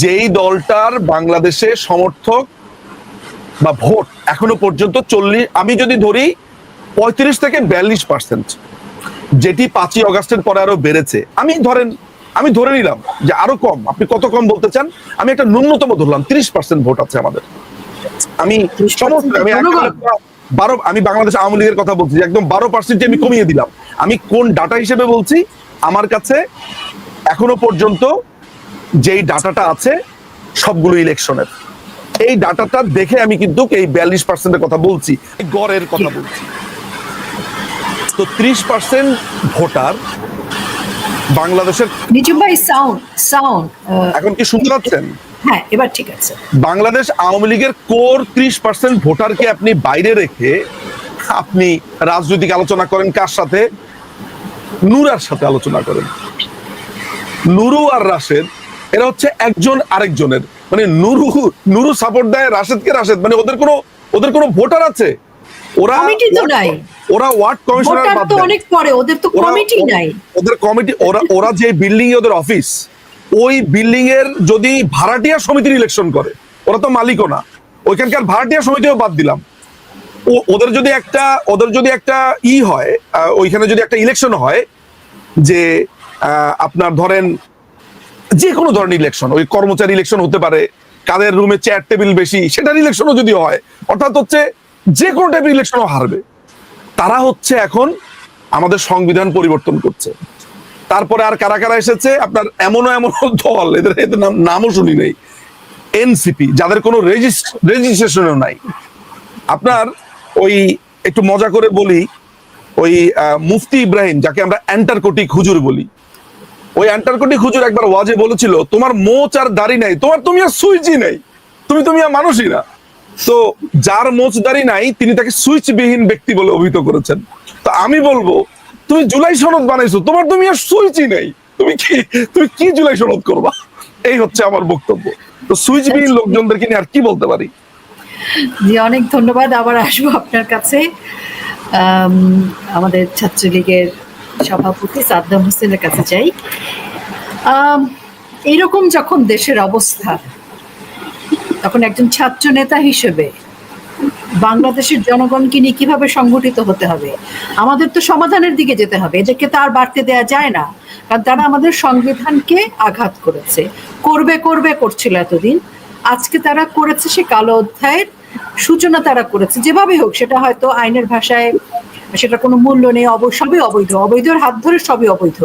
যেই দলটার বাংলাদেশে সমর্থক বা ভোট এখনো পর্যন্ত 40, আমি যদি ধরি 35 থেকে 42%, যেটি 5ই অগাস্টের পরে আরো বেড়েছে। আমি ধরে নিলাম যে আরো কম, আপনি কত কম বলতে চান? আমি একটা ন্যূনতম ধরলাম 30% ভোট আছে আমাদের। আমি আমি বাংলাদেশ আওয়ামী লীগের কথা বলছি, একদম 12% আমি কমিয়ে দিলাম। আমি কোন ডাটা হিসেবে বলছি? আমার কাছে এখনো পর্যন্ত যেই ডাটাটা আছে সবগুলো ইলেকশনের, এই ডাটাটা দেখে আমি কিন্তু এই 42%-এর কথা বলছি, গড়ের কথা বলছি। তো 30% ভোটার বাংলাদেশের। নিজুম ভাই, সাউন্ড এখন কি শুনতে পাচ্ছেন? হ্যাঁ, এবার ঠিক আছে। বাংলাদেশ আওয়ামী লীগের কোর 30% ভোটারকে আপনি বাইরে রেখে আপনি রাজনৈতিক আলোচনা করেন কার সাথে? নুরার সাথে আলোচনা করেন। নুরু আর রাশেদ এরা হচ্ছে একজন আরেকজনের, মানে নুরু সাপোর্ট দেয় রাশেদকে, রাশেদ মানে ওদের কোনো ভোটার আছে? কমিটি তো নাই, ওরা ওয়ার্ড কমিশনার বাদ দেন, অনেক পরে, ওদের তো কমিটি নাই। ওদের কমিটি, ওরা যে বিল্ডিং এ ওদের অফিস, ওই বিল্ডিং এর যদি ভাড়াটিয়া সমিতির ইলেকশন করে, ওরা তো মালিকও না, ওইখানকার ভাড়াটিয়া সমিতিও বাদ দিলাম। ওদের যদি একটা হয়, ওইখানে যদি একটা ইলেকশন হয়, যে আপনার ধরেন যে কোনো ধরনের ইলেকশন, ওই কর্মচারী ইলেকশন হতে পারে, কাদের রুমে চেয়ার টেবিল বেশি সেটার ইলেকশনও যদি হয়, অর্থাৎ হচ্ছে যে কোনো টাইপের ইলেকশনও হারবে। তারা হচ্ছে এখন আমাদের সংবিধান পরিবর্তন করছে। তারপরে আর কারা কারা এসেছে আপনার, এমন দল, এদের নামও শুনি নাই, এনসিপি, যাদের কোনো রেজিস্ট্রেশনও নাই। আপনার ওই একটু মজা করে বলি, ওই মুফতি ইব্রাহিম, যাকে আমরা অ্যান্টারকোটিক হুজুর বলি, ওই অ্যান্টারকোটিক হুজুর একবার ওয়াজে বলেছিল, তোমার মোচ আর দাড়ি নাই, তুমি আর সুইচই নাই, তুমি আর মানুষই না। তো যার মোচ দাড়ি নাই তিনি তাকে সুইচবিহীন ব্যক্তি বলে অভিহিত করেছেন। তো আমি বলবো, তুমি জুলাই সনদ বানাইছো, তুমি আর সুইচই নাই, তুমি কি জুলাই সনদ করবা? এই হচ্ছে আমার বক্তব্য। তো সুইচবিহীন লোকজনদেরকে নিয়ে আর কি বলতে পারি? জি, অনেক ধন্যবাদ। আবার আসবো আপনার কাছে। আমাদের ছাত্রলীগের সভাপতি সাদ্দাম হোসেনের কাছে যাই। এইরকম যখন দেশের অবস্থা, তখন একজন ছাত্র নেতা হিসেবে বাংলাদেশের জনগণকে নিয়ে কিভাবে সংগঠিত হতে হবে, আমাদের তো সমাধানের দিকে যেতে হবে, এদেরকে তো আর বাড়তে দেওয়া যায় না, কারণ তারা আমাদের সংবিধানকে আঘাত করেছে, করছিল এতদিন, আজকে তারা করেছে সে কালো অধ্যায়ের সূচনা তারা করেছে, যেভাবে হোক, সেটা হয়তো আইনের ভাষায় সেটা কোনো মূল্য নেই, সবই অবৈধ, অবৈধের হাত ধরে সবই অবৈধ,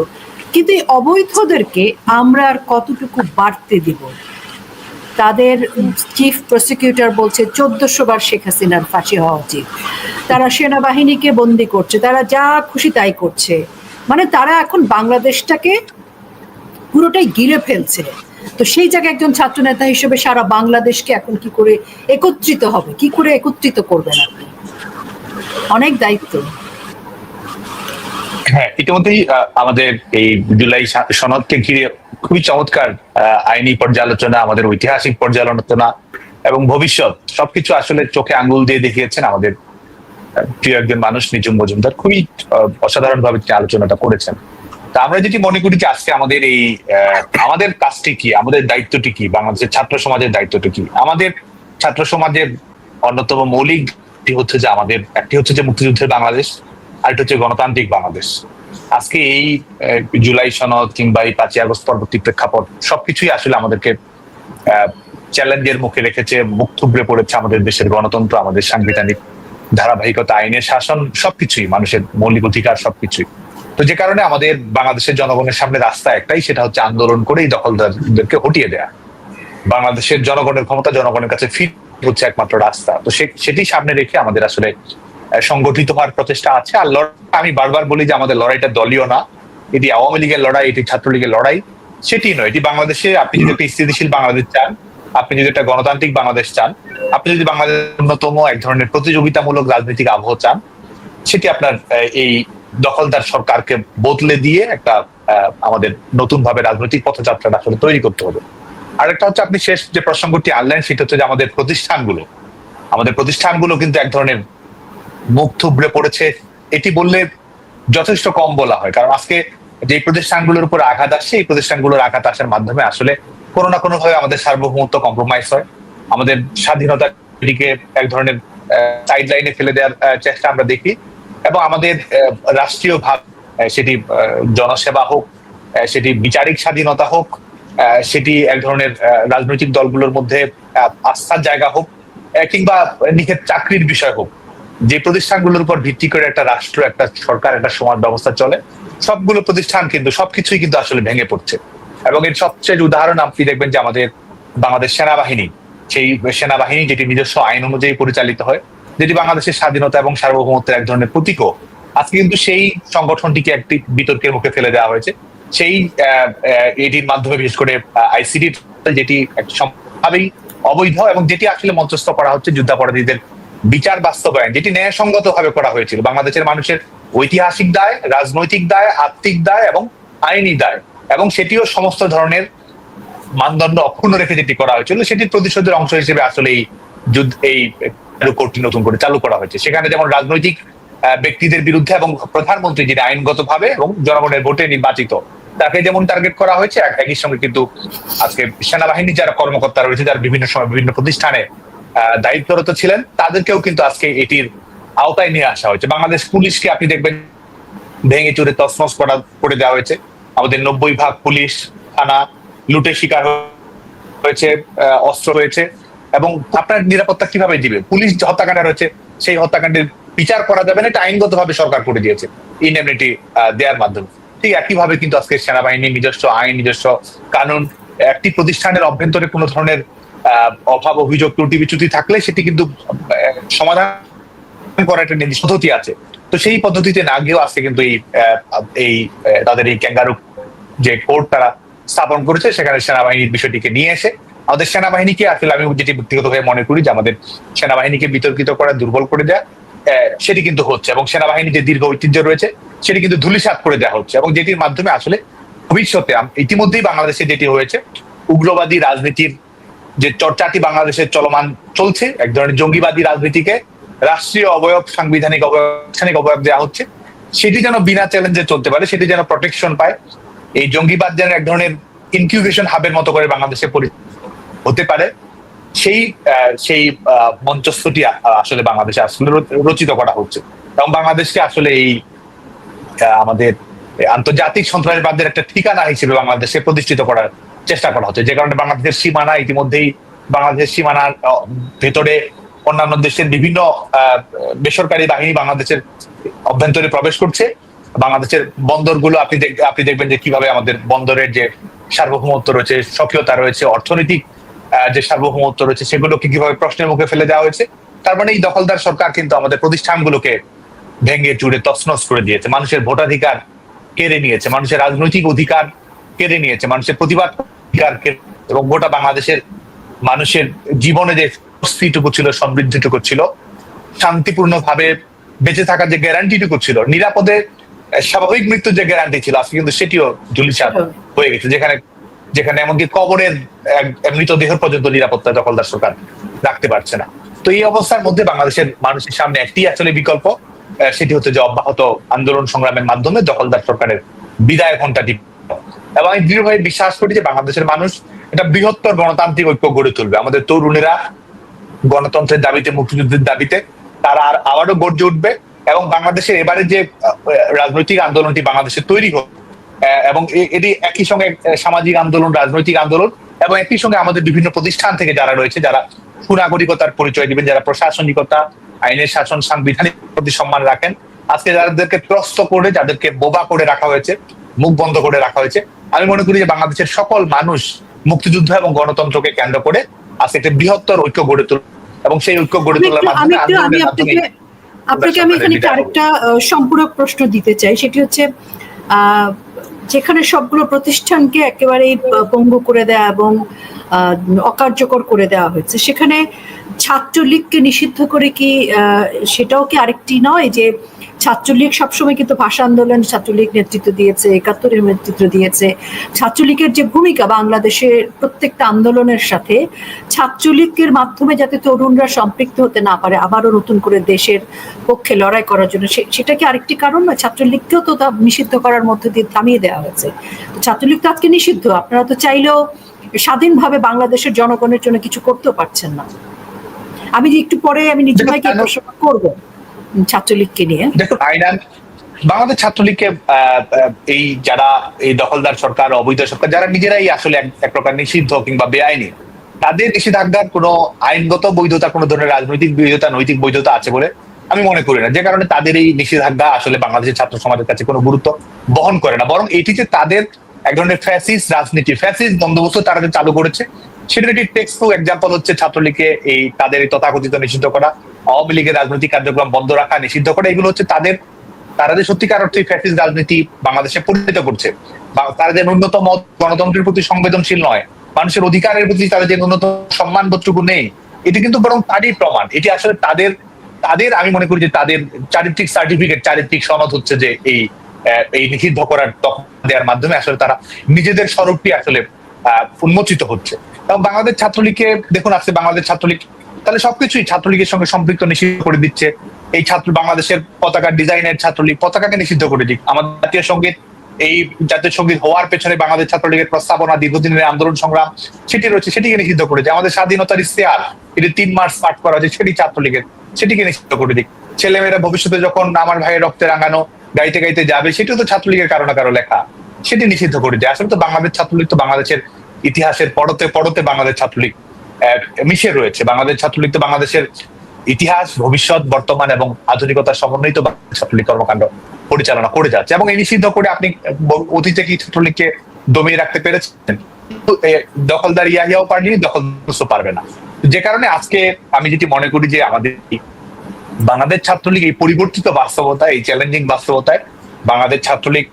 কিন্তু এই অবৈধদেরকে আমরা আর কতটুকু বাড়তে দিব? তাদের চিফ প্রসিকিউটর বলছে 1400 বার শেখ হাসিনার ফাঁসি হওয়া উচিত, তারা সেনাবাহিনীকে বন্দি করছে, তারা যা খুশি তাই করছে, মানে তারা এখন বাংলাদেশটাকে পুরোটাই গিলে ফেলছে। তো সেই জায়গায় একজন ছাত্র নেতা হিসেবে সারা বাংলাদেশকে এখন কি করে একত্রিত হবে, কি করে একত্রিত করবেন আপনি? অনেক দায়িত্ব। হ্যাঁ, ইতিমধ্যেই আমাদের এই জুলাই সনদকে ঘিরে খুবই চমৎকার আইনি পর্যালোচনা, আমাদের ঐতিহাসিক পর্যালোচনা এবং ভবিষ্যৎ সবকিছু আসলে চোখে আঙ্গুল দিয়ে দেখিয়েছেন আমাদের প্রিয় একজন মানুষ নিঝুম মজুমদার। খুবই অসাধারণ ভাবে আলোচনাটা করেছেন। তা আমরা যেটি মনে করি যে আজকে আমাদের এই আমাদের কাজটি কি, আমাদের দায়িত্বটি কি, বাংলাদেশের ছাত্র সমাজের দায়িত্বটি কি? আমাদের ছাত্র সমাজের অন্যতম মৌলিক হচ্ছে যে আমাদের একটি হচ্ছে যে মুক্তিযুদ্ধের বাংলাদেশ, আরেকটি হচ্ছে গণতান্ত্রিক বাংলাদেশ। আজকে এই জুলাই সনদ কিংবা এই 5ই আগস্ট পরবর্তী প্রেক্ষাপট সবকিছুই আসলে আমাদেরকে চ্যালেঞ্জের মুখে রেখেছে, মুখ থুবড়ে পড়েছে আমাদের দেশের গণতন্ত্র, আমাদের সাংবিধানিক ধারাবাহিকতা, আইনের শাসন, সবকিছুই, মানুষের মৌলিক অধিকার সবকিছুই। তো যে কারণে আমাদের বাংলাদেশের জনগণের সামনে রাস্তা একটাই, সেটা হচ্ছে আন্দোলন করে এই দখলদারদেরকে হটিয়ে দেয়া। বাংলাদেশের জনগণের ক্ষমতা জনগণের কাছে ফিরে হচ্ছে একমাত্র রাস্তা। তো সেটি সামনে রেখে আমাদের আসলে সংগঠিত হওয়ার প্রচেষ্টা আছে। আর আমি বারবার বলি যে আমাদের লড়াইটা দলীয় না, এটি আওয়ামী লীগের লড়াই, এটি ছাত্রলীগের লড়াই, সেটি নয়। এটি বাংলাদেশে আপনি যদি একটা স্থিতিশীল বাংলাদেশ চান, আপনি যদি একটা গণতান্ত্রিক বাংলাদেশ চান, আপনি যদি বাংলাদেশের অন্যতম এক ধরনের প্রতিযোগিতামূলক রাজনৈতিক আবহ চান, সেটি আপনার এই দখলদার সরকারকে বদলে দিয়ে একটা আমাদের নতুন ভাবে রাজনৈতিক পথযাত্রাটা আসলে তৈরি করতে হবে। আরেকটা হচ্ছে আপনি শেষ যে প্রসঙ্গটি আনলেন, সেটা হচ্ছে যে আমাদের প্রতিষ্ঠানগুলো কিন্তু এক ধরনের মুখ থুবড়ে পড়েছে, এটি বললে যথেষ্ট কম বলা হয়। কারণ আজকে যে প্রতিষ্ঠানগুলোর উপর আঘাত আসছে, এই প্রতিষ্ঠানগুলোর আঘাত আসার মাধ্যমে আসলে কোনো না কোনো ভাবে আমাদের সার্বভৌমত্ব কম্প্রোমাইজ হয়, আমাদের স্বাধীনতাটিকে এক ধরনের সাইড লাইনে ফেলে দেওয়ার চেষ্টা আমরা দেখি, এবং আমাদের রাষ্ট্রীয় ভাব, সেটি জনসেবা হোক, সেটি বিচারিক স্বাধীনতা হোক, সেটি এক ধরনের রাজনৈতিক দলগুলোর মধ্যে আস্থার জায়গা হোক, কিংবা নিখেত চাকরির বিষয় হোক, যে প্রতিষ্ঠানগুলোর উপর ভিত্তি করে একটা রাষ্ট্র, একটা সরকার, একটা সমাজ ব্যবস্থা চলে, সবগুলো প্রতিষ্ঠান কিন্তু সবকিছুই কিন্তু আসলে ভেঙে পড়ছে। এবং এর সবচেয়ে উদাহরণ আপনি দেখবেন যে আমাদের বাংলাদেশ সেনাবাহিনী, সেই সেনাবাহিনী যেটি নিজস্ব আইন অনুযায়ী পরিচালিত হয়, যেটি বাংলাদেশের স্বাধীনতা এবং সার্বভৌমত্বের এক ধরনের প্রতীকও, আজকে কিন্তু সেই সংগঠনটিকে একটি বিতর্কের মুখে ফেলে দেওয়া হয়েছে। সেই এটির মাধ্যমে বিশেষ করে আইসিডি, যেটি সম্ভাবেই অবৈধ এবং যেটি আসলে মঞ্চস্থ করা হচ্ছে যুদ্ধাপরাধীদের বিচার বাস্তবায়ন, যেটি ন্যায়সঙ্গত ভাবে করা হয়েছিল। বাংলাদেশের মানুষের ঐতিহাসিক দায়, রাজনৈতিক দায়, আর্থিক দায় এবং আইনি দায়, এবং সেটিও সমস্ত ধরনের মানদণ্ড অক্ষুণ্ণ রেখে যেটি করা হয়েছিল, সেটির প্রতিশোধের অংশ হিসেবে আসলে এই কোর্টটি নতুন করে চালু করা হয়েছে। সেখানে যেমন রাজনৈতিক ব্যক্তিদের বিরুদ্ধে এবং প্রধানমন্ত্রী যিনি আইনগতভাবে এবং জনগণের ভোটে নির্বাচিত, তাকে যেমন টার্গেট করা হয়েছে, একই সঙ্গে কিন্তু আজকে সেনাবাহিনীর যারা কর্মকর্তা রয়েছে, যারা বিভিন্ন সময় বিভিন্ন প্রতিষ্ঠানে দায়িত্বরত ছিলেন, তাদেরকেও কিন্তু আজকে এটির আওতায় নিয়ে আসা হয়েছে। বাংলাদেশ পুলিশকে আপনি দেখবেন ভেঙে চুরে তছনছ করে দেওয়া হয়েছে। আমাদের 90% পুলিশ থানা লুটের শিকার হয়েছে, অস্ত্র হয়েছে, এবং আপনার নিরাপত্তা কিভাবে দিবে? পুলিশ হত্যাকাণ্ড রয়েছে, সেই হত্যাকাণ্ডের বিচার করা যাবে না, এটা আইনগত ভাবে সরকার করে দিয়েছে ইনডেমনিটি দেওয়ার মাধ্যমে। ঠিক একইভাবে কিন্তু আজকে সেনাবাহিনীর নিজস্ব আইন, নিজস্ব কানুন, একটি প্রতিষ্ঠানের অভ্যন্তরে কোনো ধরনের অভাব, অভিযোগ, ত্রুটি বিচ্যুতি থাকলে সেটি কিন্তু সমাধান করার একটা নির্দিষ্ট পদ্ধতি আছে। তো সেই পদ্ধতিতে না গিয়েও আজকে কিন্তু এই তাদের এই ক্যাঙ্গারু যে কোর্ট তারা স্থাপন করেছে, সেখানে সেনাবাহিনীর বিষয়টিকে নিয়ে এসে আমাদের সেনাবাহিনীকে আসলে, আমি যেটি ব্যক্তিগতভাবে মনে করি যে আমাদের সেনাবাহিনীকে বিতর্কিত করা, দুর্বল করে দেয়া, সেটি কিন্তু হচ্ছে, এবং সেনাবাহিনীর যে দীর্ঘ ঐতিহ্য রয়েছে সেটি কিন্তু ধূলিসাৎ করে দেওয়া হচ্ছে, এবং যেটির মাধ্যমে আসলে ভবিষ্যতে ইতিমধ্যেই বাংলাদেশে যেটি হয়েছে, উগ্রবাদী রাজনীতির যে চর্চাটি বাংলাদেশে চলমান চলছে, এক ধরনের জঙ্গিবাদী রাজনীতিকে রাষ্ট্রীয় অবয়ব, সাংবিধানিক অবয়ব দেওয়া হচ্ছে, সেটি যেন বিনা চ্যালেঞ্জে চলতে পারে, সেটি যেন প্রোটেকশন পায়, এই জঙ্গিবাদ যেন এক ধরনের ইনকিউবেশন হাবের মতো করে বাংলাদেশে হতে পারে, সেই সেই মঞ্চস্থটি আসলে বাংলাদেশে আসলে রচিত করা হচ্ছে, এবং বাংলাদেশকে আসলে এই আমাদের আন্তর্জাতিক সন্ত্রাসবাদের একটা ঠিকানা হিসেবে বাংলাদেশে প্রতিষ্ঠিত করার চেষ্টা করা হচ্ছে, যে কারণে বাংলাদেশের সীমানা ইতিমধ্যেই বাংলাদেশের সীমানার ভেতরে অন্যান্য দেশের বিভিন্ন বেসরকারি বাহিনী বাংলাদেশের অভ্যন্তরে প্রবেশ করছে। বাংলাদেশের বন্দরগুলো আপনি দেখবেন যে কিভাবে আমাদের বন্দরের যে সার্বভৌমত্ব রয়েছে, স্বকীয়তা রয়েছে, অর্থনৈতিক যে সার্বভৌমত্ব রয়েছে, সেগুলোকে কিভাবে প্রশ্নের মুখে ফেলে দেওয়া হয়েছে। তার মানে এই দখলদার সরকার কিন্তু আমাদের প্রতিষ্ঠানগুলোকে ভেঙে চুরে তছনছ করে দিয়েছে, মানুষের ভোটাধিকার কেড়ে নিয়েছে, মানুষের রাজনৈতিক অধিকার কেড়ে নিয়েছে, মানুষের প্রতিবাদ অধিকার এবং গোটা বাংলাদেশের মানুষের জীবনে যে স্বস্তিটুকু ছিল, সমৃদ্ধিটুকু ছিল, শান্তিপূর্ণভাবে বেঁচে থাকার যে গ্যারান্টিটুকু ছিল, নিরাপদে স্বাভাবিক মৃত্যুর যে গ্যারান্টি ছিল, আজকে কিন্তু সেটিও ধূলিসাৎ হয়ে গেছে, যেখানে এমনকি কবরের মৃতদেহ পর্যন্ত নিরাপত্তা দখলদার সরকার রাখতে পারছে না। তো এই অবস্থার মধ্যে বাংলাদেশের মানুষের সামনে একটি আসলে বিকল্প, সেটি হচ্ছে যে অব্যাহত আন্দোলন সংগ্রামের মাধ্যমে দখলদার সরকারের বিদায় ঘণ্টাটি। এবং আমি দৃঢ়ভাবে বিশ্বাস করি যে বাংলাদেশের মানুষ একটা বৃহত্তর গণতান্ত্রিক ঐক্য গড়ে তুলবে। আমাদের তরুণেরা গণতন্ত্রের দাবিতে, মুক্তিযুদ্ধের দাবিতে তারা আবারও গর্জে উঠবে, এবং বাংলাদেশের এবারে যে রাজনৈতিক আন্দোলনটি বাংলাদেশে তৈরি হোক, এবং এটি একই সঙ্গে সামাজিক আন্দোলন, রাজনৈতিক আন্দোলন, এবং একই সঙ্গে আমাদের বিভিন্ন প্রতিষ্ঠান থেকে যারা রয়েছে, যারা সুনাগরিকতার পরিচয় দিবেন, যারা প্রশাসনিকতা, আইনের শাসন, সাংবিধানিক প্রতি সম্মান রাখেন, আজকে যাদেরকে ত্রস্ত করে, যাদেরকে বোবা করে রাখা হয়েছে, মুখ বন্ধ করে রাখা হয়েছে, আমি মনে করি যে বাংলাদেশের সকল মানুষ মুক্তিযুদ্ধ এবং গণতন্ত্রকে কেন্দ্র করে আজকে একটা বৃহত্তর ঐক্য গড়ে তুলবে, এবং সেই ঐক্য গড়ে তোলার মাধ্যমে আপনাকে আমি এখানে আরেকটা সম্পূরক প্রশ্ন দিতে চাই। সেটি হচ্ছে যেখানে সবগুলো প্রতিষ্ঠানকে একেবারেই পঙ্গু করে দেয়া এবং অকার্যকর করে দেওয়া হয়েছে, সেখানে ছাত্রলীগকে নিষিদ্ধ করে কি সেটাও কি আরেকটি নয় যে ছাত্রলীগ সবসময় কিন্তু ভাষা আন্দোলন ছাত্রলীগ নেতৃত্ব দিয়েছে, ৭১-এর নেতৃত্ব দিয়েছে। ছাত্রলীগের যে ভূমিকা বাংলাদেশের প্রত্যেকটা আন্দোলনের সাথে, ছাত্রলীগের মাধ্যমে যাতে তরুণরা সম্পৃক্ত হতে না পারে আবারও নতুন করে দেশের পক্ষে লড়াই করার জন্য, সেটা কি আরেকটি কারণ নয়? ছাত্রলীগকেও তো তা নিষিদ্ধ করার মধ্যে দিয়ে থামিয়ে দেওয়া হয়েছে। ছাত্রলীগ তো আজকে নিষিদ্ধ, আপনারা তো চাইলেও স্বাধীনভাবে বাংলাদেশের জনগণের জন্য কিছু করতেও পারছেন না। আমি একটু পরে আমি নিজে ভাইকে প্রশ্ন করবো ছাত্রলীগকে নিয়ে। দেখুন, বাংলাদেশ ছাত্রলীগকে এই যারা এই দখলদার সরকার, অবৈধ সরকার, যারা নিজেরাই আসলে এক প্রকার নিষিদ্ধ কিংবা বেআইনি, তাদের নিষেধাজ্ঞার কোনো আইনগত বৈধতা, কোনো ধরনের রাজনৈতিক বৈধতা, নৈতিক বৈধতা আছে বলে আমি মনে করি না। যে কারণে তাদের এই নিষেধাজ্ঞা আসলে বাংলাদেশের ছাত্র সমাজের কাছে কোনো গুরুত্ব বহন করে না, বরং এটি যে তাদের এক ধরনের ফ্যাসিস্ট রাজনীতি, ফ্যাসিস্ট বন্দোবস্ত তারা যে চালু করেছে, সেটার একটি টেক্সটবুক এক্সাম্পল হচ্ছে ছাত্রলীগকে এই তাদের তথাকথিত নিষিদ্ধ করা, আওয়ামী লীগের রাজনৈতিক কার্যক্রম বন্ধ রাখা, নিষিদ্ধ করা, এগুলো হচ্ছে তারা যে সত্যিকার অর্থে ফ্যাসিস্ট রাজনীতি বাংলাদেশে পরিণত করছে, বা তারা যে ন্যূনতম গণতন্ত্রের প্রতি সংবেদনশীল নয়, মানুষের অধিকারের প্রতি তাদের যে ন্যূনতম সম্মানবোধটুকু নেই, এটি কিন্তু বরং তারই প্রমাণ। এটি আসলে তাদের আমি মনে করি যে তাদের চারিত্রিক সার্টিফিকেট, চারিত্রিক সনদ হচ্ছে যে এই নিষিদ্ধ করার দখল দেওয়ার মাধ্যমে আসলে তারা নিজেদের স্বরূপটি আসলে উন্মোচিত হচ্ছে। এবং বাংলাদেশ ছাত্রলীগকে দেখুন, আজকে বাংলাদেশ ছাত্রলীগ তাহলে সবকিছুই ছাত্রলীগের সঙ্গে সম্পৃক্ত, নিষিদ্ধ করে দিচ্ছে। এই বাংলাদেশের পতাকার ডিজাইনের ছাত্রলীগ, পতাকাকে নিষিদ্ধ করে দিক। আমাদের জাতীয় সঙ্গীত, এই জাতীয় সঙ্গীত হওয়ার পেছনে বাংলাদেশ ছাত্রলীগের প্রস্তাবনা, দীর্ঘদিনের আন্দোলন সংগ্রাম সেটি রয়েছে, সেটিকে নিষিদ্ধ করে দিক। আমাদের স্বাধীনতার ইশতেহার, এটি ৩ মার্চ পাঠ করা হয়েছে, সেটি ছাত্রলীগের, সেটিকে নিষিদ্ধ করে দিক। ছেলেমেয়েরা ভবিষ্যতে যখন আমার ভাইয়ের রক্তে রাঙানো গাইতে গাইতে যাবে, সেটিও তো ছাত্রলীগের কারো না কারো লেখা, সেটি নিষিদ্ধ করে দেয়। আসলে তো বাংলাদেশ ছাত্রলীগ তো বাংলাদেশের ইতিহাসের পরতে পরতে বাংলাদেশ ছাত্রলীগ মিশে রয়েছে। বাংলাদেশ ছাত্রলীগ তো বাংলাদেশের ইতিহাস, ভবিষ্যৎ, বর্তমান এবং আধুনিকতার সমন্বয় তো ছাত্রলীগ কর্মকাণ্ড পরিচালনা করে যাচ্ছে। এবং এই নিষিদ্ধ করে আপনি অতীতে কি ছাত্রলীগকে দমিয়ে রাখতে পেরেছেন? দখলদার ইয়াহিয়াও পারেনি, দখলদার পারবে না। যে কারণে আজকে আমি যেটি মনে করি যে আমাদের বাংলাদেশ ছাত্রলীগ এই পরিবর্তিত বাস্তবতায়, এই চ্যালেঞ্জিং বাস্তবতায় বাংলাদেশ ছাত্রলীগ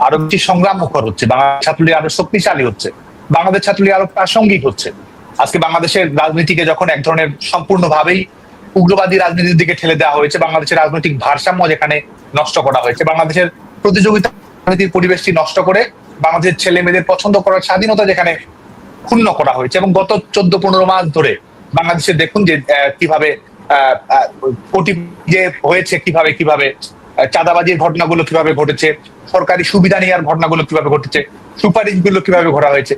আরো বেশি সংগ্রাম মুখর হচ্ছে, বাংলাদেশ ছাত্রলীগ আরো শক্তিশালী হচ্ছে, বাংলাদেশ ছাত্রলীগ আরো প্রাসঙ্গিক হচ্ছে। আজকে বাংলাদেশের রাজনীতিকে যখন এক ধরনের সম্পূর্ণভাবেই উগ্রবাদী রাজনীতির দিকে ঠেলে দেওয়া হয়েছে, বাংলাদেশের রাজনৈতিক ভারসাম্য যেখানে নষ্ট করা হয়েছে, বাংলাদেশের প্রতিযোগিতা রাজনীতির পরিবেশটি নষ্ট করে বাংলাদেশের ছেলে মেয়েদের পছন্দ করার স্বাধীনতা যেখানে ক্ষুণ্ণ করা হয়েছে, এবং গত 14-15 মাস ধরে বাংলাদেশে দেখুন যে কিভাবে কোটি যে হয়েছে, কিভাবে চাঁদাবাজির ঘটনাগুলো কিভাবে ঘটেছে, সরকারি সুবিধা নেওয়ার ঘটনাগুলো কিভাবে ঘটেছে, সুপারিশ গুলো কিভাবে ঘটা হয়েছে।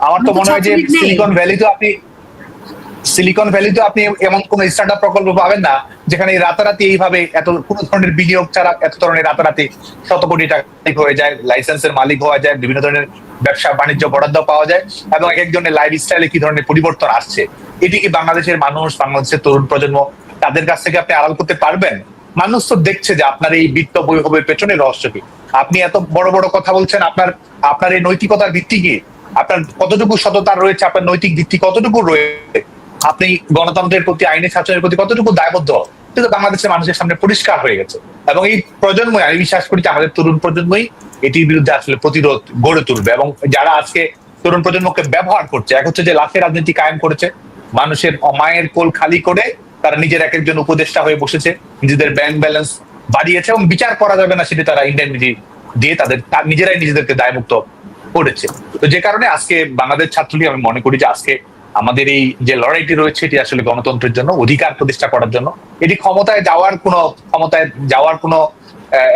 আমার তো মনে হয় যে সিলিকন ভ্যালি তো আপনি সিলিকন ভ্যালিতে আপনি এমন কোন স্টার্টআপ প্রকল্প পাবেন না যেখানে রাতারাতি এইভাবে এত কোনো ধরনের বিনিয়োগ ছাড়া এত ধরনের রাতারাতি শত কোটি টাকা হয়ে যায়, লাইসেন্সের মালিক হওয়া যায়, বিভিন্ন ধরনের ব্যবসা বাণিজ্য বরাদ্দ পাওয়া যায়, এবং এক একজনের লাইফ স্টাইলে কি ধরনের পরিবর্তন আসছে, এটি কি বাংলাদেশের মানুষ, বাংলাদেশের তরুণ প্রজন্ম তাদের কাছ থেকে আপনি আড়াল করতে পারবেন? মানুষ তো দেখছে যে আপনার এই বিত্ত বৈভবের পেছনে রহস্য কি। আপনি এত বড় বড় কথা বলছেন, আপনার এই নৈতিকতার ভিত্তি কি? আপনার কতটুকু সততা রয়েছে? আপনার নৈতিক ভিত্তি কতটুকু রয়েছে? আপনি গণতন্ত্রের প্রতি, আইনের শাসনের প্রতি কতটুকু দায়বদ্ধ, কিন্তু বাংলাদেশের মানুষের সামনে পরিষ্কার হয়ে গেছে। এবং এই প্রজন্মই, আমি বিশ্বাস করি যে আমাদের তরুণ প্রজন্মই এটির বিরুদ্ধে আসলে প্রতিরোধ গড়ে তুলবে। এবং যারা আজকে তরুণ প্রজন্মকে ব্যবহার করছে, এক হচ্ছে যে লাখের রাজনীতি কায়েম করেছে, মানুষের মায়ের কোল খালি করে তারা নিজের এক একজন উপদেষ্টা হয়ে বসেছে, নিজেদের ব্যাংক ব্যালেন্স বাড়িয়েছে, এবং বিচার করা যাবে না সেটি তারা ইন্ডেমনিটি দিয়ে তার নিজেরাই নিজেদেরকে দায়মুক্ত করেছে। তো যে কারণে আজকে বাংলাদেশ ছাত্রলীগ, আমি মনে করি যে আজকে আমাদের এই যে লড়াইটি রয়েছে এটি আসলে গণতন্ত্রের জন্য, অধিকার প্রতিষ্ঠা করার জন্য। এটি ক্ষমতায় যাওয়ার কোনো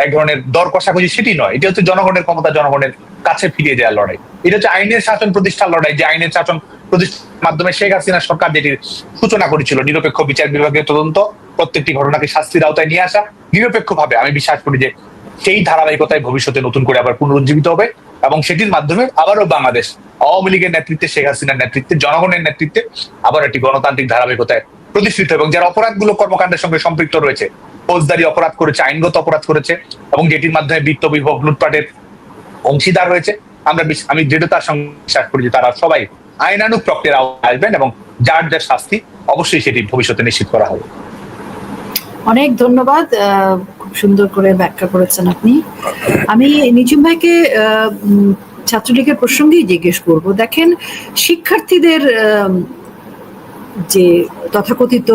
এক ধরনের দর কষাকষি সেটি নয়, এটি হচ্ছে জনগণের ক্ষমতা জনগণের কাছে ফিরিয়ে দেওয়ার লড়াই। এটা হচ্ছে আইনের শাসন প্রতিষ্ঠার লড়াই, যে আইনের শাসন প্রতিষ্ঠার মাধ্যমে শেখ হাসিনা সরকার যেটির সূচনা করেছিল, নিরপেক্ষ বিচার বিভাগের তদন্ত, প্রত্যেকটি ঘটনাকে শাস্তির আওতায় নিয়ে আসা নিরপেক্ষভাবে। আমি বিশ্বাস করি যে সেই ধারাবাহিকতায় ভবিষ্যতে নতুন করে আবার পুনরুজ্জীবিত হবে, এবং সেটির মাধ্যমে আবারও বাংলাদেশ আওয়ামী লীগের নেতৃত্বে, শেখ হাসিনার নেতৃত্বে, জনগণের নেতৃত্বে আবার একটি গণতান্ত্রিক ধারাবাহিকতায় প্রতিষ্ঠিত। এবং যারা অপরাধগুলো কর্মকাণ্ডের সঙ্গে সম্পৃক্ত রয়েছে, ফৌজদারি অপরাধ করেছে, আইনগত অপরাধ করেছে, এবং যেটির মাধ্যমে বিত্ত বিভব লুটপাটের অংশীদার রয়েছে, আমি দৃঢ়তার সঙ্গে বিশ্বাস করি যে তারা সবাই আইনানুগ প্রক্রিয়ার আওতায় আসবেন, এবং যার যার শাস্তি অবশ্যই সেটি ভবিষ্যতে নিশ্চিত করা হবে। অনেক ধন্যবাদ, খুব সুন্দর করে ব্যাখ্যা করেছেন আপনি। আমি নিঝুম ভাইকে ছাত্রলীগের প্রসঙ্গেই জিজ্ঞেস করব। দেখেন, শিক্ষার্থীদের যে তথাকথিত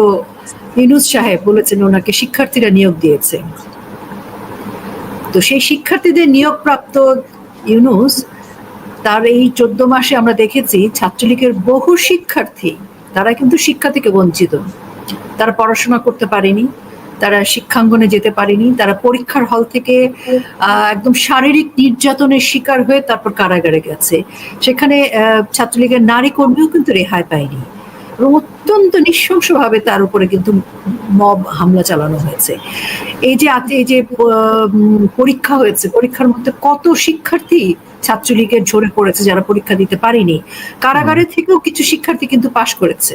ইউনূস সাহেব বলেছেন ওনাকে শিক্ষার্থীরা নিয়োগ দিয়েছে, তো সেই শিক্ষার্থীদের নিয়োগপ্রাপ্ত ইউনূস, তার এই 14 মাসে আমরা দেখেছি ছাত্রলীগের বহু শিক্ষার্থী তারা কিন্তু শিক্ষা থেকে বঞ্চিত। তারা পড়াশোনা করতে পারেনি, তারা শিক্ষাঙ্গনে যেতে পারেনি, তারা পরীক্ষার হল থেকে একদম শারীরিক নির্যাতনের শিকার হয়ে তারপর কারাগারে গেছে। সেখানে ছাত্রলীগের নারী কর্মীও কিন্তু রেহাই পায়নি, এবং অত্যন্ত নৃশংসভাবে তার উপরে কিন্তু মব হামলা চালানো হয়েছে। এই যে পরীক্ষা হয়েছে, পরীক্ষার মধ্যে কত শিক্ষার্থী ছাত্রলীগের ঝরে পড়েছে যারা পরীক্ষা দিতে পারেনি। কারাগারে থেকেও কিছু শিক্ষার্থী কিন্তু পাশ করেছে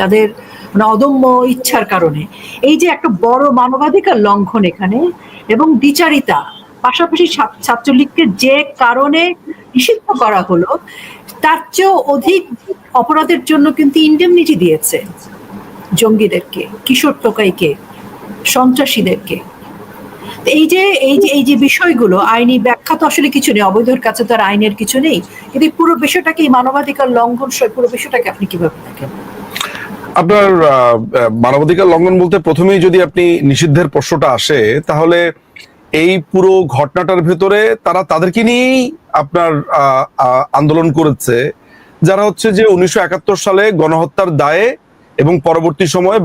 তাদের অদম্য ইচ্ছার কারণে। এই যে একটা বড় মানবাধিকার লঙ্ঘন এখানে, এবং দ্বিচারিতা, পাশাপাশি ছাত্রলীগকে যে কারণে নিষিদ্ধ করা হলো তার চেয়েও অধিক অপরাধের জন্য কিন্তু ইন্ডেমনিটি দিয়েছে জঙ্গিদেরকে, কিশোর টোকাইকে, সন্ত্রাসীদেরকে। এই যে বিষয়গুলো, আইনি ব্যাখ্যা তো আসলে কিছু নেই, অবৈধর কাছে তো আর আইনের কিছু নেই, কিন্তু পুরো বিষয়টাকে, মানবাধিকার লঙ্ঘন পুরো বিষয়টাকে আপনি কিভাবে দেখেন? আপনার মানবাধিকার লঙ্ঘন বলতে প্রথমেই যদি আপনি নিষিদ্ধের প্রশ্নটা আসে, তাহলে এই পুরো ঘটনাটার ভেতরে তারা তাদেরকে নিয়েই আপনার আন্দোলন করেছে, যারা হচ্ছে যে 1971 সালে গণহত্যার দায়ে এবং পরবর্তী সময়ে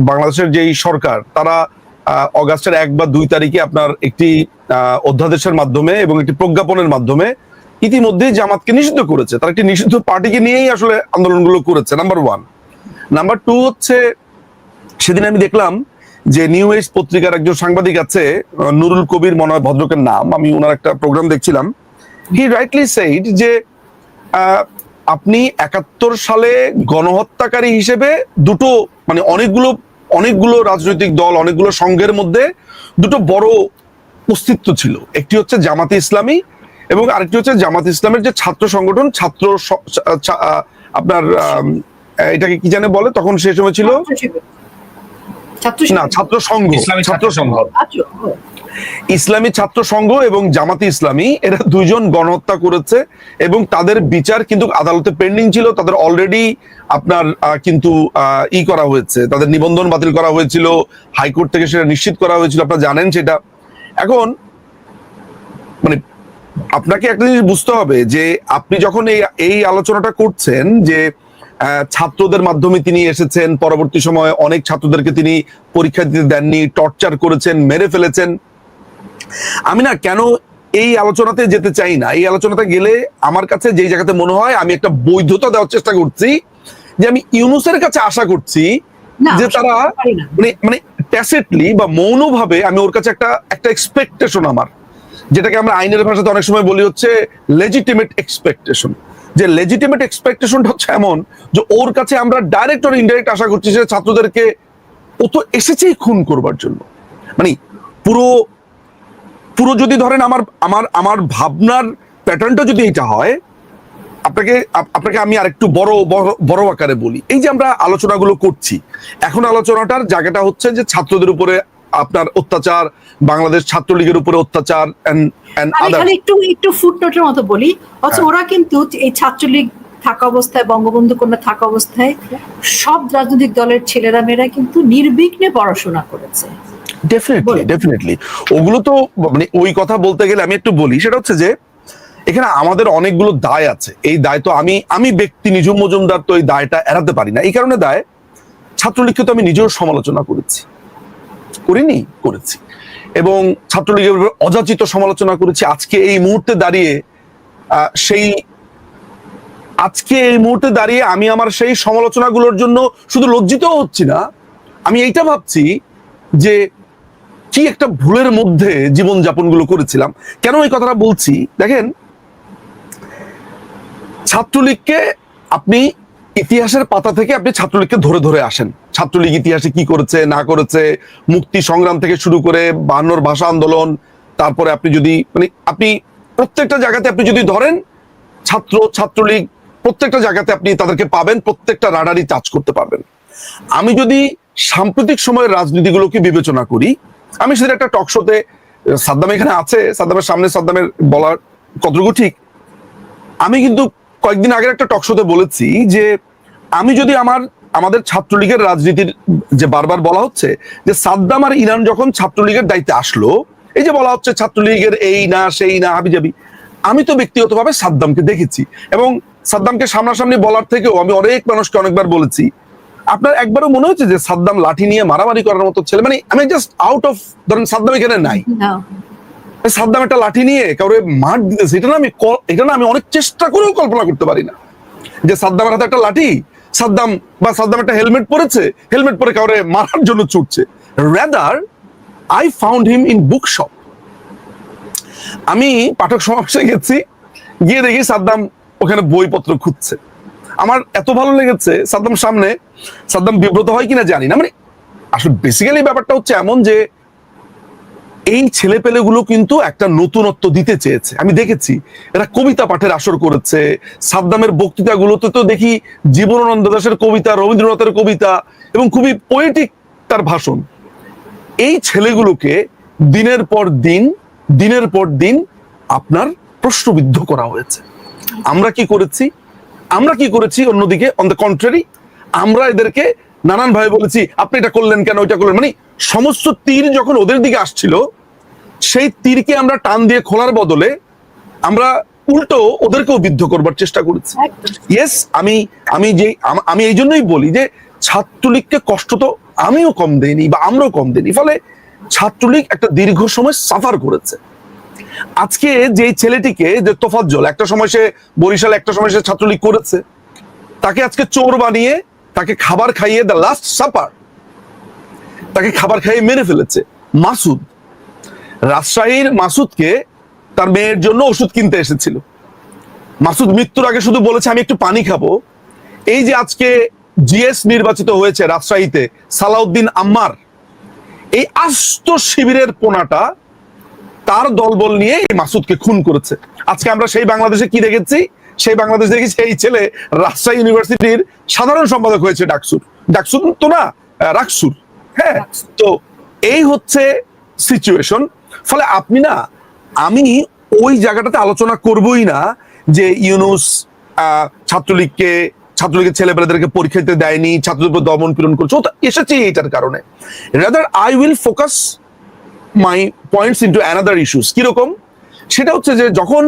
বাংলাদেশের যেই সরকার, তারা অগাস্টের 1 বা 2 তারিখে আপনার একটি অধ্যাদেশের মাধ্যমে এবং একটি প্রজ্ঞাপনের মাধ্যমে ইতিমধ্যেই জামাতকে নিষিদ্ধ করেছে। তারা একটি নিষিদ্ধ পার্টিকে নিয়েই আসলে আন্দোলনগুলো করেছে, নাম্বার 1। নাম্বার 2 হচ্ছে, সেদিন আমি দেখলাম যে নিউ এজ পত্রিকার একজন সাংবাদিক আছে, নুরুল কবির মনে হয় ভদ্রকের নাম, আমি ওনার একটা প্রোগ্রাম দেখছিলাম। হি রাইটলি সেইড যে আপনি 71 সালে গণহত্যাকারী হিসেবে দুটো, মানে অনেকগুলো রাজনৈতিক দল, অনেকগুলো সংঘের মধ্যে দুটো বড় অস্তিত্ব ছিল। একটি হচ্ছে জামাতে ইসলামী, এবং আরেকটি হচ্ছে জামাত ইসলামের যে ছাত্র সংগঠন, আপনার এটাকে কি জানে বলে, তখন সেই সময় ছিল ছাত্র সংঘ, ইসলামী ছাত্র সংঘ এবং জামাতে ইসলামী, এরা দুইজন গণহত্যা করেছে, এবং তাদের বিচার কিন্তু আদালতে পেন্ডিং ছিল। তাদের অলরেডি আপনার কিন্তু করা হয়েছে, তাদের নিবন্ধন বাতিল করা হয়েছিল, হাইকোর্ট থেকে সেটা নিশ্চিত করা হয়েছিল, আপনারা জানেন সেটা। এখন মানে আপনাকে একটা জিনিস বুঝতে হবে যে আপনি যখন এই আলোচনাটা করছেন যে ছাত্রদের মাধ্যমে তিনি এসেছেন, পরবর্তী সময়ে অনেক ছাত্রদেরকে তিনি পরীক্ষা দিতে দেননি, টর্চার করেছেন, মেরে ফেলেছেন। আমি না কেন এই আলোচনাতে যেতে চাই না। এই আলোচনাতে গেলে আমার কাছে যেই জায়গাতে মনে হয় আমি একটা বৈধতা দেওয়ার চেষ্টা করছি যে আমি ইউনূসের কাছে আশা করছি না, যে আশা তারা করতে পারি না। মানে ট্যাসিটলি বা মৌনভাবে আমি ওর কাছে একটা এক্সপেকটেশন, আমার যেটাকে আমরা আইনের ভাষাতে অনেক সময় বলি হচ্ছে লেজিটিমেট এক্সপেকটেশন, যে লেজিটিমেট এক্সপেকটেশনটা হচ্ছে এমন যে ওর কাছে আমরা ডাইরেক্ট আর ইনডাইরেক্ট আশা করছি যে ছাত্রদেরকে, ও তো এসেছেই খুন করবার জন্য। মানে পুরো পুরো যদি ধরেন আমার আমার আমার ভাবনার প্যাটার্নটা যদি এটা হয়, আপনাকে আমি আরেকটু বড় বড় বড় আকারে বলি। এই যে আমরা আলোচনাগুলো করছি, এখন আলোচনাটার জায়গাটা হচ্ছে যে ছাত্রদের উপরে আপনার অত্যাচার, বাংলাদেশ ছাত্রলীগের উপরে অত্যাচার আমি খালি একটু ফুটনোটের মতো বলি, অথচ ওরা কিন্তু এই ছাত্রলীগ থাকা অবস্থায়, বঙ্গবন্ধু কন্যা থাকা অবস্থায় সব রাজনৈতিক দলের ছেলেরা মেয়েরা কিন্তু নির্বিঘ্নে পড়াশোনা করেছে। ডেফিনেটলি ওগুলো তো মানে ওই কথা বলতে গেলে আমি একটু বলি, সেটা হচ্ছে যে এখানে আমাদের অনেকগুলো দায় আছে। এই দায় তো আমি ব্যক্তি নিঝুম মজুমদার তো এই দায়টা এড়াতে পারি না। এই কারণে দায়, ছাত্রলীগকে তো আমি নিজেও সমালোচনা করেছি এবং ছাত্রলীগের অযাচিত সমালোচনা করেছি। আজকে এই মুহূর্তে দাঁড়িয়ে আমি আমার সেই সমালোচনাগুলোর জন্য শুধু লজ্জিত হচ্ছি না, আমি এইটা ভাবছি যে কি একটা ভুলের মধ্যে জীবনযাপনগুলো করেছিলাম। কেন এই কথাটা বলছি দেখেন, ছাত্রলীগকে আপনি ইতিহাসের পাতা থেকে আপনি ছাত্রলীগকে ধরে ধরে আসেন, ছাত্রলীগ ইতিহাসে কি করেছে না করেছে, মুক্তি সংগ্রাম থেকে শুরু করে 52 ভাষা আন্দোলন, তারপরে আপনি প্রত্যেকটা জায়গাতে আপনি যদি ধরেন ছাত্রলীগ প্রত্যেকটা জায়গাতে আপনি তাদেরকে পাবেন, প্রত্যেকটা রাডারই টাচ করতে পারবেন। আমি যদি সাম্প্রতিক সময়ের রাজনীতিগুলোকে বিবেচনা করি, আমি সেটা একটা টক শোতে, সাদ্দাম এখানে আছে, সাদ্দামের সামনে সাদ্দামের বলার কতটুকু ঠিক, আমি কিন্তু কয়েকদিন আগের একটা টক শোতে বলেছি যে আমি যদি আমাদের ছাত্রলীগের রাজনীতির যে বারবার বলা হচ্ছে যে সাদ্দাম আর ইরান যখন ছাত্রলীগের দায়িত্বে আসলো, এই যে বলা হচ্ছে ছাত্রলীগের এই না সেই না হাবিজাবি, আমি তো ব্যক্তিগতভাবে সাদ্দামকে দেখেছি এবং সাদ্দামকে সামনাসামনি বলার থেকেও আমি অনেক মানুষকে অনেকবার বলেছি, আপনার একবারও মনে হচ্ছে যে সাদ্দাম লাঠি নিয়ে মারামারি করার মতো ছেলে? মানে আমি জাস্ট আউট অফ, ধরেন সাদ্দাম এখানে নাই, সাদ্দাম একটা লাঠি নিয়ে কাউরে মার দিতেছে, এটা না আমি অনেক চেষ্টা করেও কল্পনা করতে পারি না যে সাদ্দামের হাতে একটা লাঠি, সাদ্দাম একটা হেলমেট পরেছে, হেলমেট পরে কাউরে মারার জন্য ছুটছে। Rather I found him in book shop. আমি পাঠক সমাবেশে গেছি, গিয়ে দেখি সাদ্দাম ওখানে বইপত্র খুঁজছে। আমার এত ভালো লেগেছে সাদ্দাম বিব্রত হয় কিনা জানি না। মানে আসলে বেসিক্যালি ব্যাপারটা হচ্ছে এমন যে এই ছেলেপেলেগুলো কিন্তু একটা নতুনত্ব দিতে চেয়েছে। আমি দেখেছি এরা কবিতা পাঠের আসর করেছে, সাদ্দামের বক্তৃতাগুলোতে তো দেখি জীবনানন্দ দাশের কবিতা, রবীন্দ্রনাথের কবিতা এবং খুবই পোয়েটিক তার ভাষণ। এই ছেলেগুলোকে দিনের পর দিন আপনার প্রশ্নবিদ্ধ করা হয়েছে। আমরা কি করেছি অন্যদিকে অন দ্য কন্ট্রারি, আমরা এদেরকে নানান ভাবে বলেছি আপনি এটা করলেন কেন, ওইটা করলেন, মানে সমস্ত তীর যখন ওদের দিকে আসছিল, সেই তীরকে আমরা টান দিয়ে খোলার বদলে আমরা উল্টো ওদেরকেও বিদ্ধ করবার চেষ্টা করেছি। ইয়েস, আমি এই জন্যই বলি যে ছাত্রলীগকে কষ্ট তো আমিও কম দেইনি বা আমরাও কম দেইনি, ফলে ছাত্রলীগ একটা দীর্ঘ সময় সাফার করেছে। আজকে যে ছেলেটিকে, যে তোফাজ্জল, একটা সময় সে বরিশালে একটা সময় সে ছাত্রলীগ করেছে, তাকে আজকে চোর বানিয়ে তাকে খাবার খাইয়ে, দ্য লাস্ট সাপার, তাকে খাবার খাইয়ে মেরে ফেলেছে। মাসুদ, রাজশাহীর মাসুদকে তার মেয়ের জন্য ওষুধ কিনতে এসেছিল, মাসুদ মৃত্যুর আগে শুধু বলেছে আমি একটু পানি খাবো। এই যে আজকে জিএস নির্বাচিত হয়েছে রাজশাহীতে, সালাউদ্দিন আম্মার, এই আস্ত শিবিরের পোনাটা তার দলবল নিয়ে এই মাসুদকে খুন করেছে। আজকে আমরা সেই বাংলাদেশে কি দেখেছি? সেই বাংলাদেশ দেখেছি এই ছেলে রাজশাহী ইউনিভার্সিটির সাধারণ সম্পাদক হয়েছে, ডাকসুর তো না, রাকসুর। হ্যাঁ, তো এই হচ্ছে সিচুয়েশন। ফলে আমি ওই জায়গাটাতে আলোচনা করবই না যে ইউনূস ছাত্রলীগের ছেলেপেলেদেরকে পরীক্ষা দিতে দেয়নি, ছাত্রদের উপর দমন পীড়ন করছে, এসেছে এটার কারণে। Rather I will focus my points into another issues. কিরকম? সেটা হচ্ছে যে যখন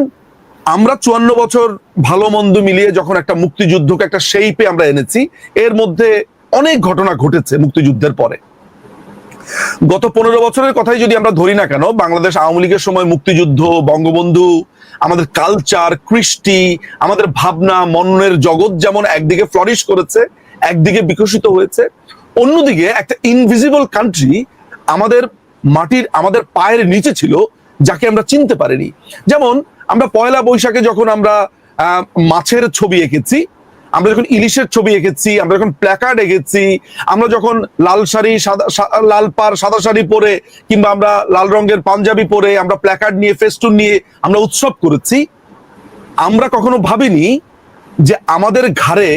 আমরা 54 বছর ভালো মন্দ মিলিয়ে যখন একটা মুক্তিযুদ্ধকে একটা শেইপে আমরা এনেছি, এর মধ্যে অনেক ঘটনা ঘটেছে মুক্তিযুদ্ধের পরে। গত 15 বছরের কথাই যদি আমরা ধরি না কেন, বাংলাদেশ আওয়ামী লীগের সময় মুক্তিযুদ্ধ, বঙ্গবন্ধু, আমাদের কালচার, কৃষ্টি, আমাদের ভাবনা মননের জগৎ যেমন একদিকে ফ্লারিশ করেছে, একদিকে বিকশিত হয়েছে, অন্যদিকে একটা ইনভিজিবল কান্ট্রি আমাদের মাটির, আমাদের পায়ের নিচে ছিল, যাকে আমরা চিনতে পারিনি। যেমন আমরা পয়লা বৈশাখে যখন আমরা মাছের ছবি এঁকেছি, আমরা যখন ইলিশের ছবি এঁকেছি, আমরা যখন প্ল্যাকার্ড এঁকেছি, আমরা যখন লাল শাড়ি, লাল পাড় সাদা শাড়ি পরে, কিংবা আমরা লাল রঙের পাঞ্জাবি পরে আমরা প্ল্যাকার্ড নিয়ে, ফেস্টুন নিয়ে আমরা উৎসব করেছি, আমরা কখনো ভাবিনি যে আমাদের ঘাড়ে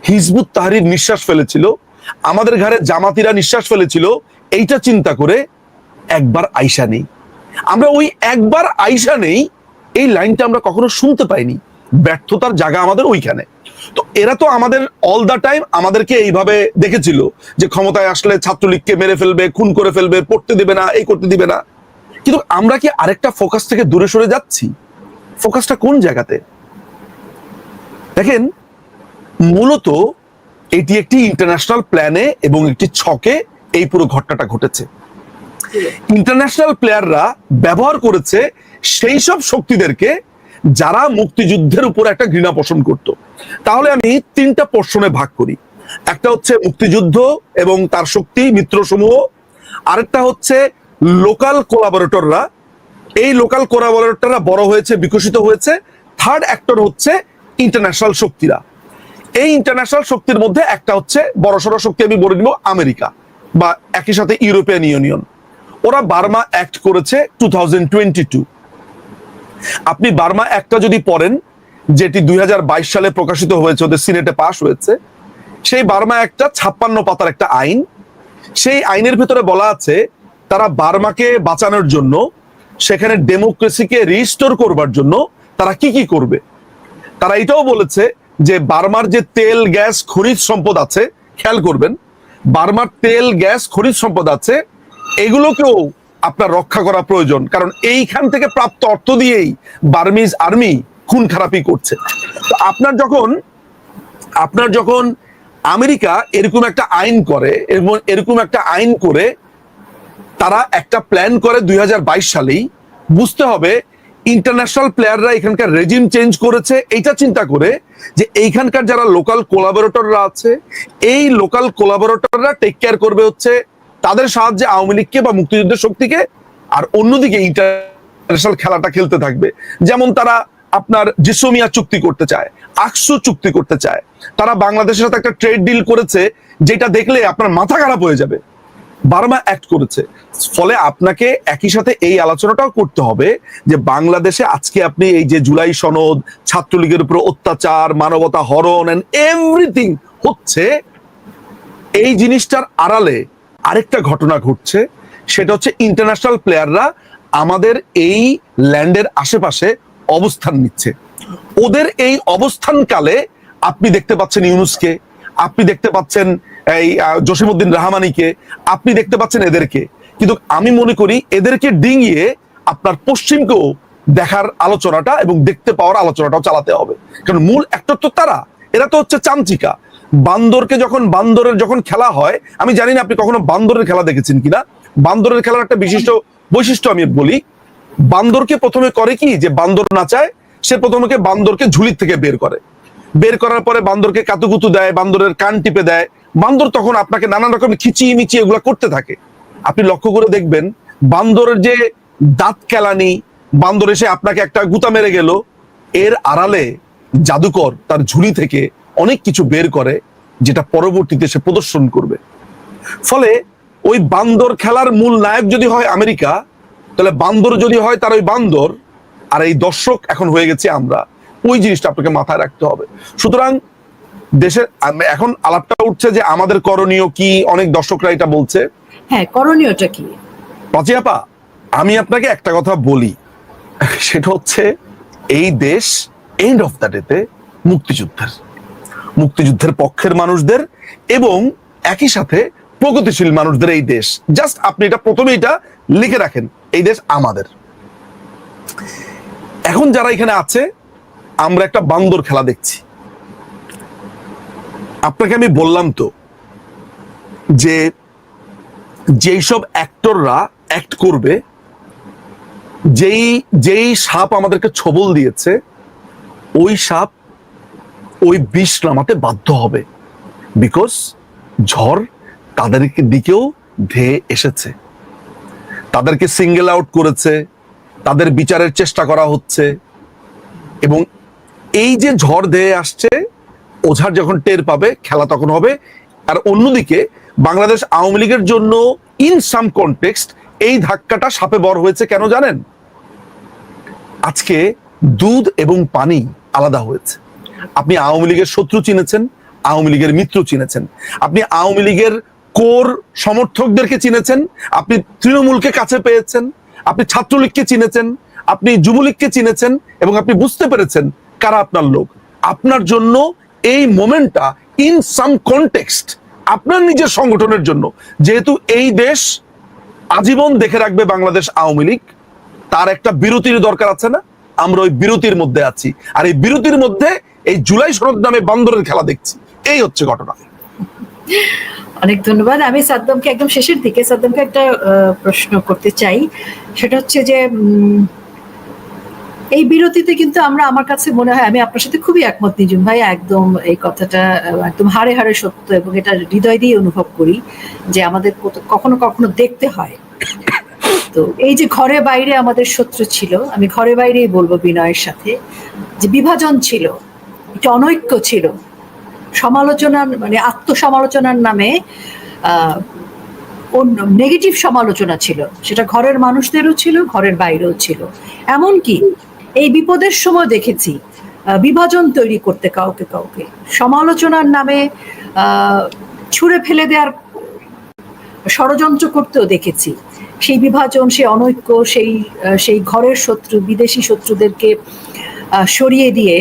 হিজবুত তাহরির নিঃশ্বাস ফেলেছিল, আমাদের ঘাড়ে জামাতিরা নিঃশ্বাস ফেলেছিল। এইটা চিন্তা করে একবার আইসা নেই, আমরা ওই একবার আইসা নেই এই লাইনটা আমরা কখনো শুনতে পাইনি। ব্যর্থতার জায়গা আমাদের ওইখানে। তো এরা তো আমাদের অল দা টাইম আমাদেরকে এইভাবে দেখেছিল যে ক্ষমতায় আসলে ছাত্রলীগকে মেরে ফেলবে, খুন করে ফেলবে, পড়তে দিবে না, এই করতে দিবে না। কিন্তু আমরা কি আরেকটা ফোকাস থেকে দূরে সরে যাচ্ছি? ফোকাসটা কোন জায়গাতে? দেখেন, মূলত এটি একটি ইন্টারন্যাশনাল প্ল্যানে এবং একটি ছকে এই পুরো ঘটনাটা ঘটেছে। ইন্টারন্যাশনাল প্লেয়াররা ব্যবহার করেছে সেই সব শক্তিদেরকে যারা মুক্তিযুদ্ধের উপর একটা ঘৃণা পোষণ করত। তাহলে আমি তিনটা পোর্শনে ভাগ করি। একটা হচ্ছে মুক্তিযুদ্ধ এবং তার শক্তি মিত্রসমূহ, আরেকটা হচ্ছে লোকাল কোলাবোরেটররা, এই লোকাল কোলাবোরেটররা বড় হয়েছে, বিকশিত হয়েছে। থার্ড অ্যাক্টর হচ্ছে ইন্টারন্যাশনাল শক্তিরা। এই ইন্টারন্যাশনাল শক্তির মধ্যে একটা হচ্ছে বড়সড় শক্তি, আমি বলে দিব আমেরিকা, বা একই সাথে ইউরোপিয়ান ইউনিয়ন। ওরা বার্মা অ্যাক্ট করেছে 2022। আপনি বার্মা অ্যাক্টটা যদি পড়েন, যেটি 2022 সালে প্রকাশিত হয়েছে, ওদের সিনেটে পাস হয়েছে, সেই বার্মা অ্যাক্টটা 56 পাতার একটা আইন। সেই আইনের ভিতরে বলা আছে তারা বার্মাকে বাঁচানোর জন্য, সেখানে ডেমোক্রেসিকে রিস্টোর করবার জন্য তারা কি কি করবে। তারা এটাও বলেছে যে বার্মার যে তেল, গ্যাস, খনিজ সম্পদ আছে, খেয়াল করবেন, বার্মার তেল, গ্যাস, খনিজ সম্পদ আছে, এগুলোকেও আপনার রক্ষা করা প্রয়োজন, কারণ এইখান থেকে প্রাপ্ত অর্থ দিয়েই বার্মিজ আর্মি খুন খারাপি করছে। তো আপনার যখন আমেরিকা এরকম একটা আইন করে, এবং এরকম একটা আইন করে তারা একটা প্ল্যান করে 2022 সালেই, বুঝতে হবে ইন্টারন্যাশনাল প্লেয়াররা এখানকার রেজিম চেঞ্জ করেছে এইটা চিন্তা করে যে এইখানকার যারা লোকাল কোলাবোরেটররা আছে, এই লোকাল কোলাবোরেটররা টেক কেয়ার করবে হচ্ছে তাদের সাহায্যে আওয়ামী লীগকে বা মুক্তিযুদ্ধের শক্তিকে, আর অন্যদিকে ইন্টারন্যাশনাল খেলাটা খেলতে থাকবে। যেমন তারা আপনার জিসোমিয়া চুক্তি করতে চায়, আকসু চুক্তি করতে চায়, তারা বাংলাদেশের সাথে একটা ট্রেড ডিল করেছে যেটা দেখলে আপনার মাথা খারাপ হয়ে যাবে। বার্মা অ্যাক্ট করেছে। ফলে আপনাকে একই সাথে এই আলোচনাটাও করতে হবে যে বাংলাদেশে আজকে আপনি এই যে জুলাই সনদ, ছাত্রলীগের উপর অত্যাচার, মানবতা হরণ এন্ড এভরিথিং হচ্ছে, এই জিনিসটার আড়ালে আরেকটা ঘটনা ঘটছে। সেটা হচ্ছে ইন্টারন্যাশনাল প্লেয়াররা আমাদের এই ল্যান্ডের আশেপাশে অবস্থান নিচ্ছে। ওদের এই অবস্থানকালে আপনি দেখতে পাচ্ছেন ইউনুসকে, আপনি দেখতে পাচ্ছেন এই জসিমউদ্দিন রহমানিকে, আপনি দেখতে পাচ্ছেন এদেরকে। কিন্তু আমি মনে করি এদেরকে ডিঙিয়ে আপনার পশ্চিমকেও দেখার আলোচনাটা এবং দেখতে পাওয়ার আলোচনাটাও চালাতে হবে, কারণ মূল অ্যাক্টর তো তারা। এরা তো হচ্ছে চামচিকা। বান্দরকে বান্দরের যখন খেলা হয়, আমি জানি না আপনি কখনো বান্দরের খেলা দেখেছেন কিনা। বান্দরের খেলার একটা বিশিষ্ট বৈশিষ্ট্য আমি বলি। বান্দরকে প্রথমে করে কি, যে বান্দর নাচায়, সে প্রথমে বান্দরকে ঝুলির থেকে বের করার পরে বান্দরকে কাতুকুতু দেয়, বান্দরের কান টিপে দেয়। বান্দর তখন আপনাকে নানান রকম খিচিয়ে মিচিয়ে এগুলা করতে থাকে। আপনি লক্ষ্য করে দেখবেন বান্দরের যে দাঁত কেলানি, বান্দর এসে আপনাকে একটা গুতা মেরে গেল, এর আড়ালে জাদুকর তার ঝুলি থেকে অনেক কিছু বের করে, যেটা পরবর্তীতে সে প্রদর্শন করবে। ফলে ওই বান্দর খেলার মূল নায়ক যদি হয় আমেরিকা, তাহলে বান্দর যদি হয় তার ওই বান্দর, আর এই দর্শক এখন হয়ে গেছে আমরা। ওই জিনিসটা আপনাকে মাথায় রাখতে হবে। সুতরাং দেশের এখন আলাপটা উঠছে যে আমাদের করণীয় কি, অনেক দর্শকরা এটা বলছে। হ্যাঁ, করণীয়টা কি? পাচি আপা, আমি আপনাকে একটা কথা বলি, সেটা হচ্ছে এই দেশ এন্ড অফ দ্য ডেতে মুক্তিযুদ্ধের পক্ষের মানুষদের এবং একই সাথে প্রগতিশীল মানুষদের এই দেশ। জাস্ট আপনি এটা প্রথমে এটা লিখে রাখেন, এই দেশ আমাদের। এখন যারা এখানে আছে, আমরা একটা বান্দর খেলা দেখছি। আপনাকে আমি বললাম তো যে যেই সব অ্যাক্টররা অ্যাক্ট করবে, যেই যেই সাপ আমাদেরকে ছবল দিয়েছে, ওই সাপ ওই বিষ নামাতে বাধ্য হবে, বিকজ ঝড় তাদের দিকেও ধেয়ে এসেছে, তাদেরকে সিঙ্গেল আউট করেছে, তাদের বিচারের চেষ্টা করা হচ্ছে। এবং এই যে ঝড় ধেয়ে আসছে, ওঝার যখন টের পাবে, খেলা তখন হবে। আর অন্যদিকে বাংলাদেশ আওয়ামী লীগের জন্য ইন সাম কনটেক্সট এই ধাক্কাটা সাপে বর হয়েছে কেন জানেন? আজকে দুধ এবং পানি আলাদা হয়েছে। আপনি আওয়ামী লীগের শত্রু চিনেছেন, আওয়ামী লীগের মিত্র চিনেছেন, আপনি আওয়ামী লীগের কোর সমর্থকদেরকে চিনেছেন, আপনি তৃণমূলকে কাছে পেয়েছেন, আপনি ছাত্রলীগকে চিনেছেন, আপনি যুবলীগকে চিনেছেন, এবং আপনি বুঝতে পেরেছেন কারা আপনার লোক। আপনার জন্য এই মোমেন্টটা ইন সাম কনটেক্সট আপনার নিজের সংগঠনের জন্য, যেহেতু এই দেশ আজীবন দেখে রাখবে বাংলাদেশ আওয়ামী লীগ, তার একটা বিরতির দরকার আছে না? আমরা ওই বিরতির মধ্যে আছি, আর এই বিরতির মধ্যে এই জুলাই সনদ নামে বান্দরের খেলা দেখছি। এই হচ্ছে ঘটনা। অনেক ধন্যবাদ। আমি সাদ্দামকে একদম শেষের দিকে সাদ্দামকে একটা প্রশ্ন করতে চাই। সেটা হচ্ছে যে এই বিরতিতে কিন্তু আমরা, আমার কাছে মনে হয়, আমি আপনার সাথে খুবই একমত নিজুম ভাই, একদম এই কথাটা একদম হাড়ে হাড়ে সত্য, এবং এটা হৃদয় দিয়ে অনুভব করি যে আমাদের কখনো কখনো দেখতে হয়। তো এই যে ঘরে বাইরে আমাদের শত্রু ছিল, আমি ঘরে বাইরেই বলবো বিনয়ের সাথে, যে বিভাজন ছিল, একটা অনৈক্য ছিল, সমালোচনার মানে আত্মসমালোচনার নামে নেগেটিভ সমালোচনা ছিল, সেটা ঘরের মানুষদেরও ছিল, ঘরের বাইরেও ছিল। এমনকি এই বিপদের সময় দেখেছি বিভাজন তৈরি করতে কাউকে কাউকে সমালোচনার নামে ছুঁড়ে ফেলে দেওয়ার ষড়যন্ত্র করতেও দেখেছি। সেই বিভাজন, সেই অনৈক্য, সেই ঘরের শত্রু, বিদেশি শত্রুদেরকে সরিয়ে দিয়ে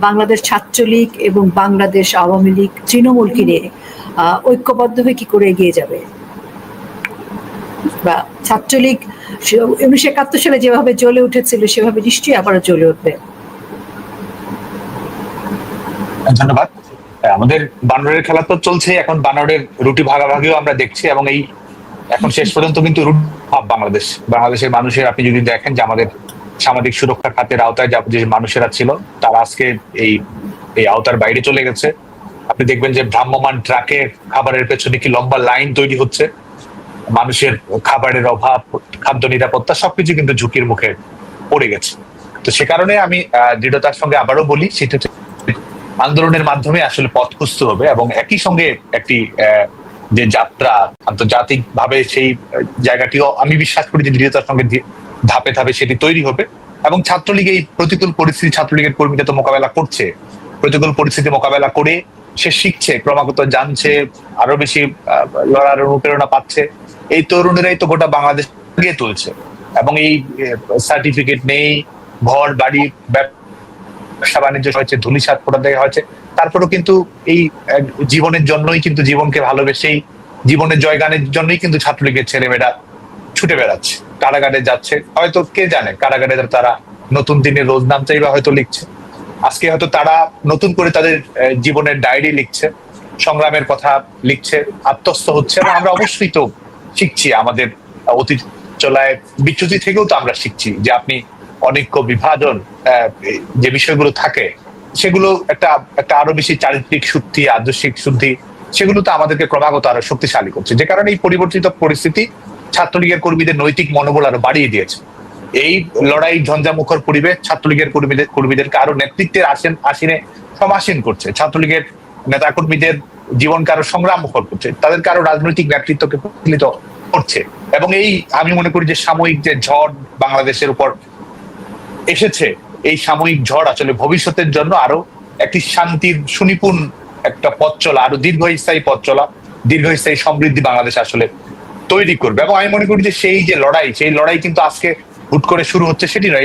বাংলাদেশ ছাত্রলীগ এবং বাংলাদেশ আওয়ামী লীগ তৃণমূলকে নিয়ে ঐক্যবদ্ধ হয়ে কি করে এগিয়ে যাবে? বা ছাত্রলীগ 1971 সালে যেভাবে জ্বলে উঠেছিল সেভাবে নিশ্চয়ই আবারও জ্বলে উঠবে। ধন্যবাদ। আমাদের বানরের খেলা তো চলছে, এখন বানরের রুটি ভাগাভাগিও আমরা দেখছি, এবং এই এখন শেষ পর্যন্ত কিন্তু বাংলাদেশের মানুষের, আপনি যদি দেখেন যে আমাদের সামাজিক সুরক্ষা খাতের আওতায় যে মানুষেরা ছিল, তারা আজকে এই আওতার বাইরে চলে গেছে। আপনি দেখবেন যে ভ্রাম্যমান ট্রাকে খাবারের পেছনে কি লম্বা লাইন তৈরি হচ্ছে। মানুষের খাবারের অভাব, খাদ্য নিরাপত্তা সবকিছু কিন্তু ঝুঁকির মুখে পড়ে গেছে। তো সে কারণে আমি দৃঢ়তার সঙ্গে আবারও বলি, সেটা আন্দোলনের মাধ্যমে আসলে পথ খুঁজতে হবে, এবং একই সঙ্গে একটি যে যাত্রা আন্তর্জাতিক ভাবে, সেই জায়গাটিও আমি বিশ্বাস করি যে দৃঢ়তার সঙ্গে ধাপে ধাপে সেটি তৈরি হবে। এবং ছাত্রলীগ এই প্রতিকূল পরিস্থিতি, ছাত্রলীগের কর্মীরা তো মোকাবেলা করছে, প্রতিকূল পরিস্থিতি মোকাবেলা করে সে শিখছে, ক্রমাগত জানছে, আরো বেশি লড়ার অনুপ্রেরণা পাচ্ছে। এই তরুণেরাই তো গোটা বাংলাদেশ এগিয়ে তুলছে, এবং এই সার্টিফিকেট নেই, ঘর বাড়ি ব্যবসা বাণিজ্য হয়েছে, ধুলিসাৎ ফোটা দেওয়া হয়েছে, তারপরেও কিন্তু এই জীবনের জন্যই, কিন্তু জীবনকে ভালোবেসেই, জীবনের জয়গানের জন্যই কিন্তু ছাত্রলীগের ছেলেমেয়েরা ছুটে বেড়াচ্ছে, কারাগারে যাচ্ছে। হয়তো কে জানে, কারাগারে তারা নতুন দিনের রোজনামচাই বা হয়তো লিখছে। আজকে হয়তো তারা নতুন করে তাদের জীবনের ডায়েরি লিখছে, সংগ্রামের কথা লিখছে, আত্মস্থ হচ্ছে। এবং আমরা অবশ্যই তো শিখছি, আমাদের অতীত চলায় বিচ্যুতি থেকেও তো আমরা শিখছি যে আপনি অনৈক্য, বিভাজন যে বিষয়গুলো থাকে, সেগুলো একটা আরো বেশি চারিত্রিক শুদ্ধি, আদর্শিক শুদ্ধি, সেগুলো তো আমাদেরকে ক্রমাগত আরো শক্তিশালী করছে। যে কারণে এই পরিবর্তিত পরিস্থিতি ছাত্রলীগের কর্মীদের নৈতিক মনোবল আরো বাড়িয়ে দিয়েছে। এই লড়াই ঝঞ্ঝামুখর পরিবেশ ছাত্রলীগের কর্মীদেরকে আরো নেতৃত্বের আসীনে সমাসীন করছে, ছাত্রলীগের নেতা কর্মীদের জীবনকে আরো সংগ্রাম মুখর করছে, তাদেরকে আরো রাজনৈতিক নেতৃত্বকে প্রতিফলিত করছে। এবং এই আমি মনে করি যে সাময়িক যে ঝড় বাংলাদেশের উপর এসেছে, এই সাময়িক ঝড় আসলে ভবিষ্যতের জন্য আরো একটি শান্তির সুনিপুণ একটা পথ চলা, আরো দীর্ঘস্থায়ী পথ চলা, দীর্ঘস্থায়ী সমৃদ্ধি বাংলাদেশ আসলে তৈরি করবে। এবং আমি মনে করি যে সেই লড়াই কিন্তু আজকে হুট করে শুরু হচ্ছে সেটি নয়।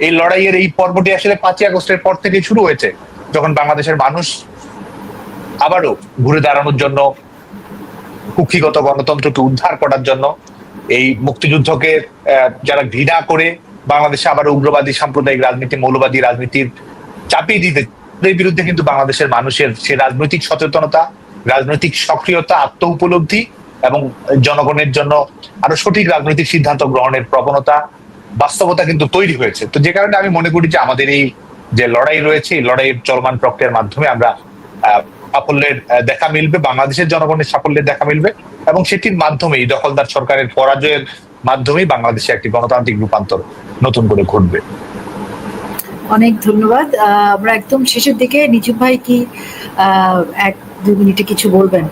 এই লড়াইয়ের এই পর্বটি আসলে 5ই আগস্টের পর থেকে শুরু হয়েছে, যখন বাংলাদেশের মানুষ আবারও ঘুরে দাঁড়ানোর জন্য, কুক্ষিগত গণতন্ত্রকে উদ্ধার করার জন্য, এই মুক্তিযুদ্ধকে যারা ঘৃণা করে বাংলাদেশে আবার উগ্রবাদী সাম্প্রদায়িক রাজনীতি, মৌলবাদী রাজনীতির চাপিয়ে দিতে, এর বিরুদ্ধে কিন্তু বাংলাদেশের মানুষের সে রাজনৈতিক সচেতনতা, রাজনৈতিক সক্রিয়তা, আত্ম উপলব্ধি এবং জনগণের জন্য আরো সঠিক রাজনৈতিক সিদ্ধান্ত গ্রহণের প্রবণতা, বাস্তবতা কিন্তু তৈরি হয়েছে। তো যে কারণে আমি মনে করি যে আমাদের এই যে লড়াই রয়েছে, এই লড়াইয়ের চলমান প্রক্রিয়ার মাধ্যমে আমরা সাফল্যের দেখা মিলবে, বাংলাদেশের জনগণের সাফল্যের দেখা মিলবে, এবং সেটির মাধ্যমেই দখলদার সরকারের পরাজয়ের মাধ্যমেই বাংলাদেশে একটি গণতান্ত্রিক রূপান্তর নতুন করে ঘটবে। অনেক ধন্যবাদ। আমরা একদম শেষের দিকে, নিচু ভাই কি 1-2 মিনিটে কিছু বলবেন?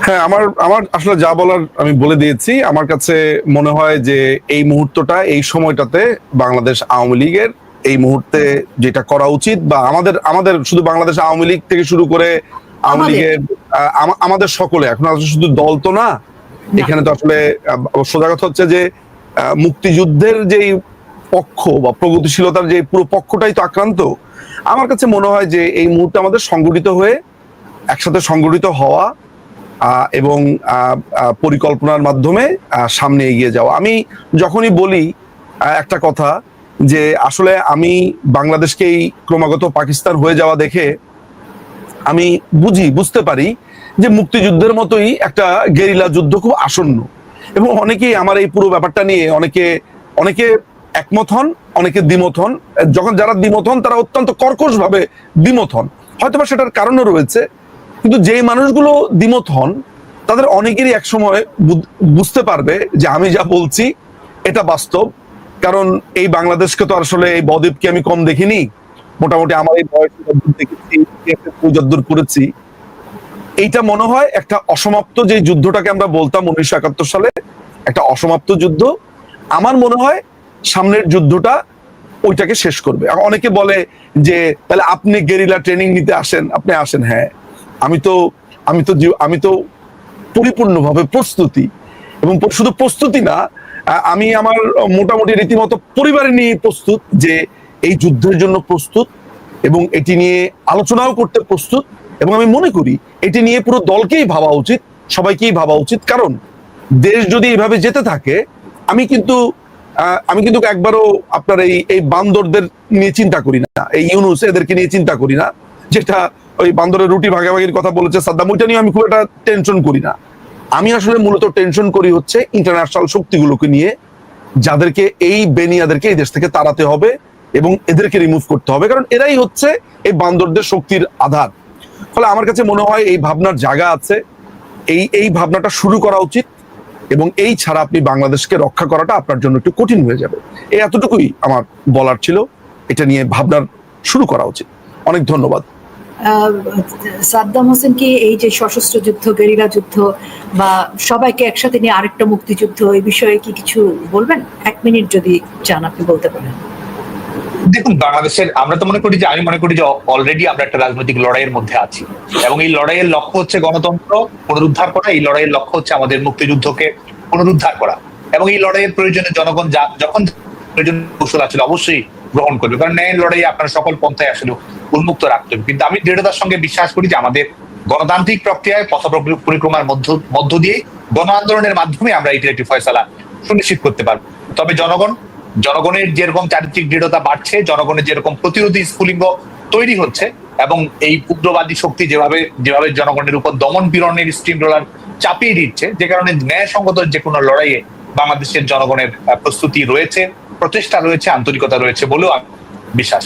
হ্যাঁ, আমার আসলে যা বলার আমি বলে দিয়েছি। আমার কাছে মনে হয় যে এই মুহূর্তটা, এই সময়টাতে বাংলাদেশ আওয়ামী লীগের এই মুহূর্তে যেটা করা উচিত, বা আমাদের শুধু বাংলাদেশ আওয়ামী লীগ থেকে শুরু করে আওয়ামী লীগের আমাদের সকলে, এখন আসলে শুধু দল তো না, এখানে তো আসলে সোজা কথা হচ্ছে যে মুক্তিযুদ্ধের যেই পক্ষ বা প্রগতিশীলতার যে পুরো পক্ষটাই তো আক্রান্ত। আমার কাছে মনে হয় যে এই মুহূর্তে আমাদের সংগঠিত হয়ে, একসাথে সংগঠিত হওয়া এবং পরিকল্পনার মাধ্যমে সামনে এগিয়ে যাওয়া। আমি যখনই বলি একটা কথা, যে আসলে আমি বাংলাদেশকেই ক্রমাগত পাকিস্তান হয়ে যাওয়া দেখে আমি বুঝতে পারি যে মুক্তিযুদ্ধের মতোই একটা গেরিলা যুদ্ধ খুব আসন্ন, এবং অনেকেই আমার এই পুরো ব্যাপারটা নিয়ে অনেকে একমত হন, অনেকে দ্বিমত হন। যখন যারা দ্বিমত হন তারা অত্যন্ত কর্কশ ভাবে দ্বিমত হন, হয়তোবা সেটার কারণও রয়েছে, কিন্তু যেই মানুষগুলো দ্বিমত হন তাদের অনেকেরই একসময় বুঝতে পারবে যে আমি যা বলছি এটা বাস্তব। কারণ এই বাংলাদেশকে তো আসলে, এই বদ্বীপকে আমি কম দেখিনি। মোটামুটি আমার এই বয়স দেখেছি, যদ্দূর করেছি, এইটা মনে হয় একটা অসমাপ্ত যে যুদ্ধটাকে আমরা বলতাম 1971 সালে, একটা অসমাপ্ত যুদ্ধ। আমার মনে হয় সামনের যুদ্ধটা ওইটাকে শেষ করবে। অনেকে বলে যে তাহলে আপনি গেরিলা ট্রেনিং নিতে আসেন, আপনি আসেন। হ্যাঁ, আমি তো পরিপূর্ণভাবে প্রস্তুতি, এবং শুধু প্রস্তুতি না, আমি আমার মোটামুটি রীতিমতো পরিবার নিয়ে প্রস্তুত, যে এই যুদ্ধের জন্য প্রস্তুত, এবং এটি নিয়ে আলোচনাও করতে প্রস্তুত। এবং আমি মনে করি এটি নিয়ে পুরো দলকেই ভাবা উচিত, সবাইকেই ভাবা উচিত। কারণ দেশ যদি এভাবে যেতে থাকে, আমি কিন্তু একবারও আপনার এই বান্দরদের নিয়ে চিন্তা করি না, এই ইউনুস এদেরকে নিয়ে চিন্তা করি না, যেটা ওই বান্দরের রুটি ভাগাভাগির কথা বলেছে সাদ্দাম, ওইটা নিয়ে আমি খুব একটা টেনশন করি না। আমি আসলে মূলত টেনশন করি হচ্ছে ইন্টারন্যাশনাল শক্তিগুলোকে নিয়ে, যাদেরকে এই বেনিয়াদেরকে এই দেশ থেকে তাড়াতে হবে এবং এদেরকে রিমুভ করতে হবে, কারণ এরাই হচ্ছে এই বান্দরদের শক্তির আধার। ফলে আমার কাছে মনে হয় এই ভাবনার জায়গা আছে, এই ভাবনাটা শুরু করা উচিত, এবং এই ছাড়া আপনি বাংলাদেশকে রক্ষা করাটা আপনার জন্য একটু কঠিন হয়ে যাবে। এই এতটুকুই আমার বলার ছিল, এটা নিয়ে ভাবনার শুরু করা উচিত। অনেক ধন্যবাদ। সাদ্দাম হোসেন কি এই যে সশস্ত্র যুদ্ধ, গেরিলা যুদ্ধ, বা সবাইকে একসাথে নিয়ে আরেকটা মুক্তিযুদ্ধ, এই বিষয়ে কি কিছু বলবেন? 1 মিনিট যদি চান আপনি বলতে পারেন। দেখুন, বাংলাদেশের আমি মনে করি যে অলরেডি আমরা একটা রাজনৈতিক লড়াইয়ের মধ্যে আছি, এবং এই লড়াইয়ের লক্ষ্য হচ্ছে গণতন্ত্র পুনরুদ্ধার করা। এই লড়াইয়ের লক্ষ্য হচ্ছে আমাদের মুক্তিযুদ্ধকে পুনরুদ্ধার করা, এবং এই লড়াইয়ের প্রয়োজনে জনগণ যখন প্রয়োজন কৌশল আসলে অবশ্যই গ্রহণ করবে, কারণ ন্যায়ের লড়াই আপনার সকল পন্থায় আসলে উন্মুক্ত রাখতে হবে। কিন্তু আমি দৃঢ়তার সঙ্গে বিশ্বাস করি যে আমাদের গণতান্ত্রিক প্রক্রিয়ায় পথ পরিক্রমার মধ্য দিয়ে গণ আন্দোলনের মাধ্যমে আমরা এটির একটি ফয়সালা সুনিশ্চিত করতে পারবো। তবে জনগণের যেরকম চারিত্রিক দৃঢ়তা বাড়ছে, জনগণের যেরকম প্রতিরোধী স্ফুলিঙ্গ তৈরি হচ্ছে, এবং এই উগ্রবাদী শক্তি যেভাবে জনগণের উপর দমন পীড়নের স্টিম রোলার চাপিয়ে দিচ্ছে, যে কারণে ন্যায়সঙ্গত যে কোনো লড়াইয়ে বাংলাদেশের জনগণের প্রস্তুতি রয়েছে, প্রচেষ্টা রয়েছে, আন্তরিকতা রয়েছে বলেও আমি বিশ্বাস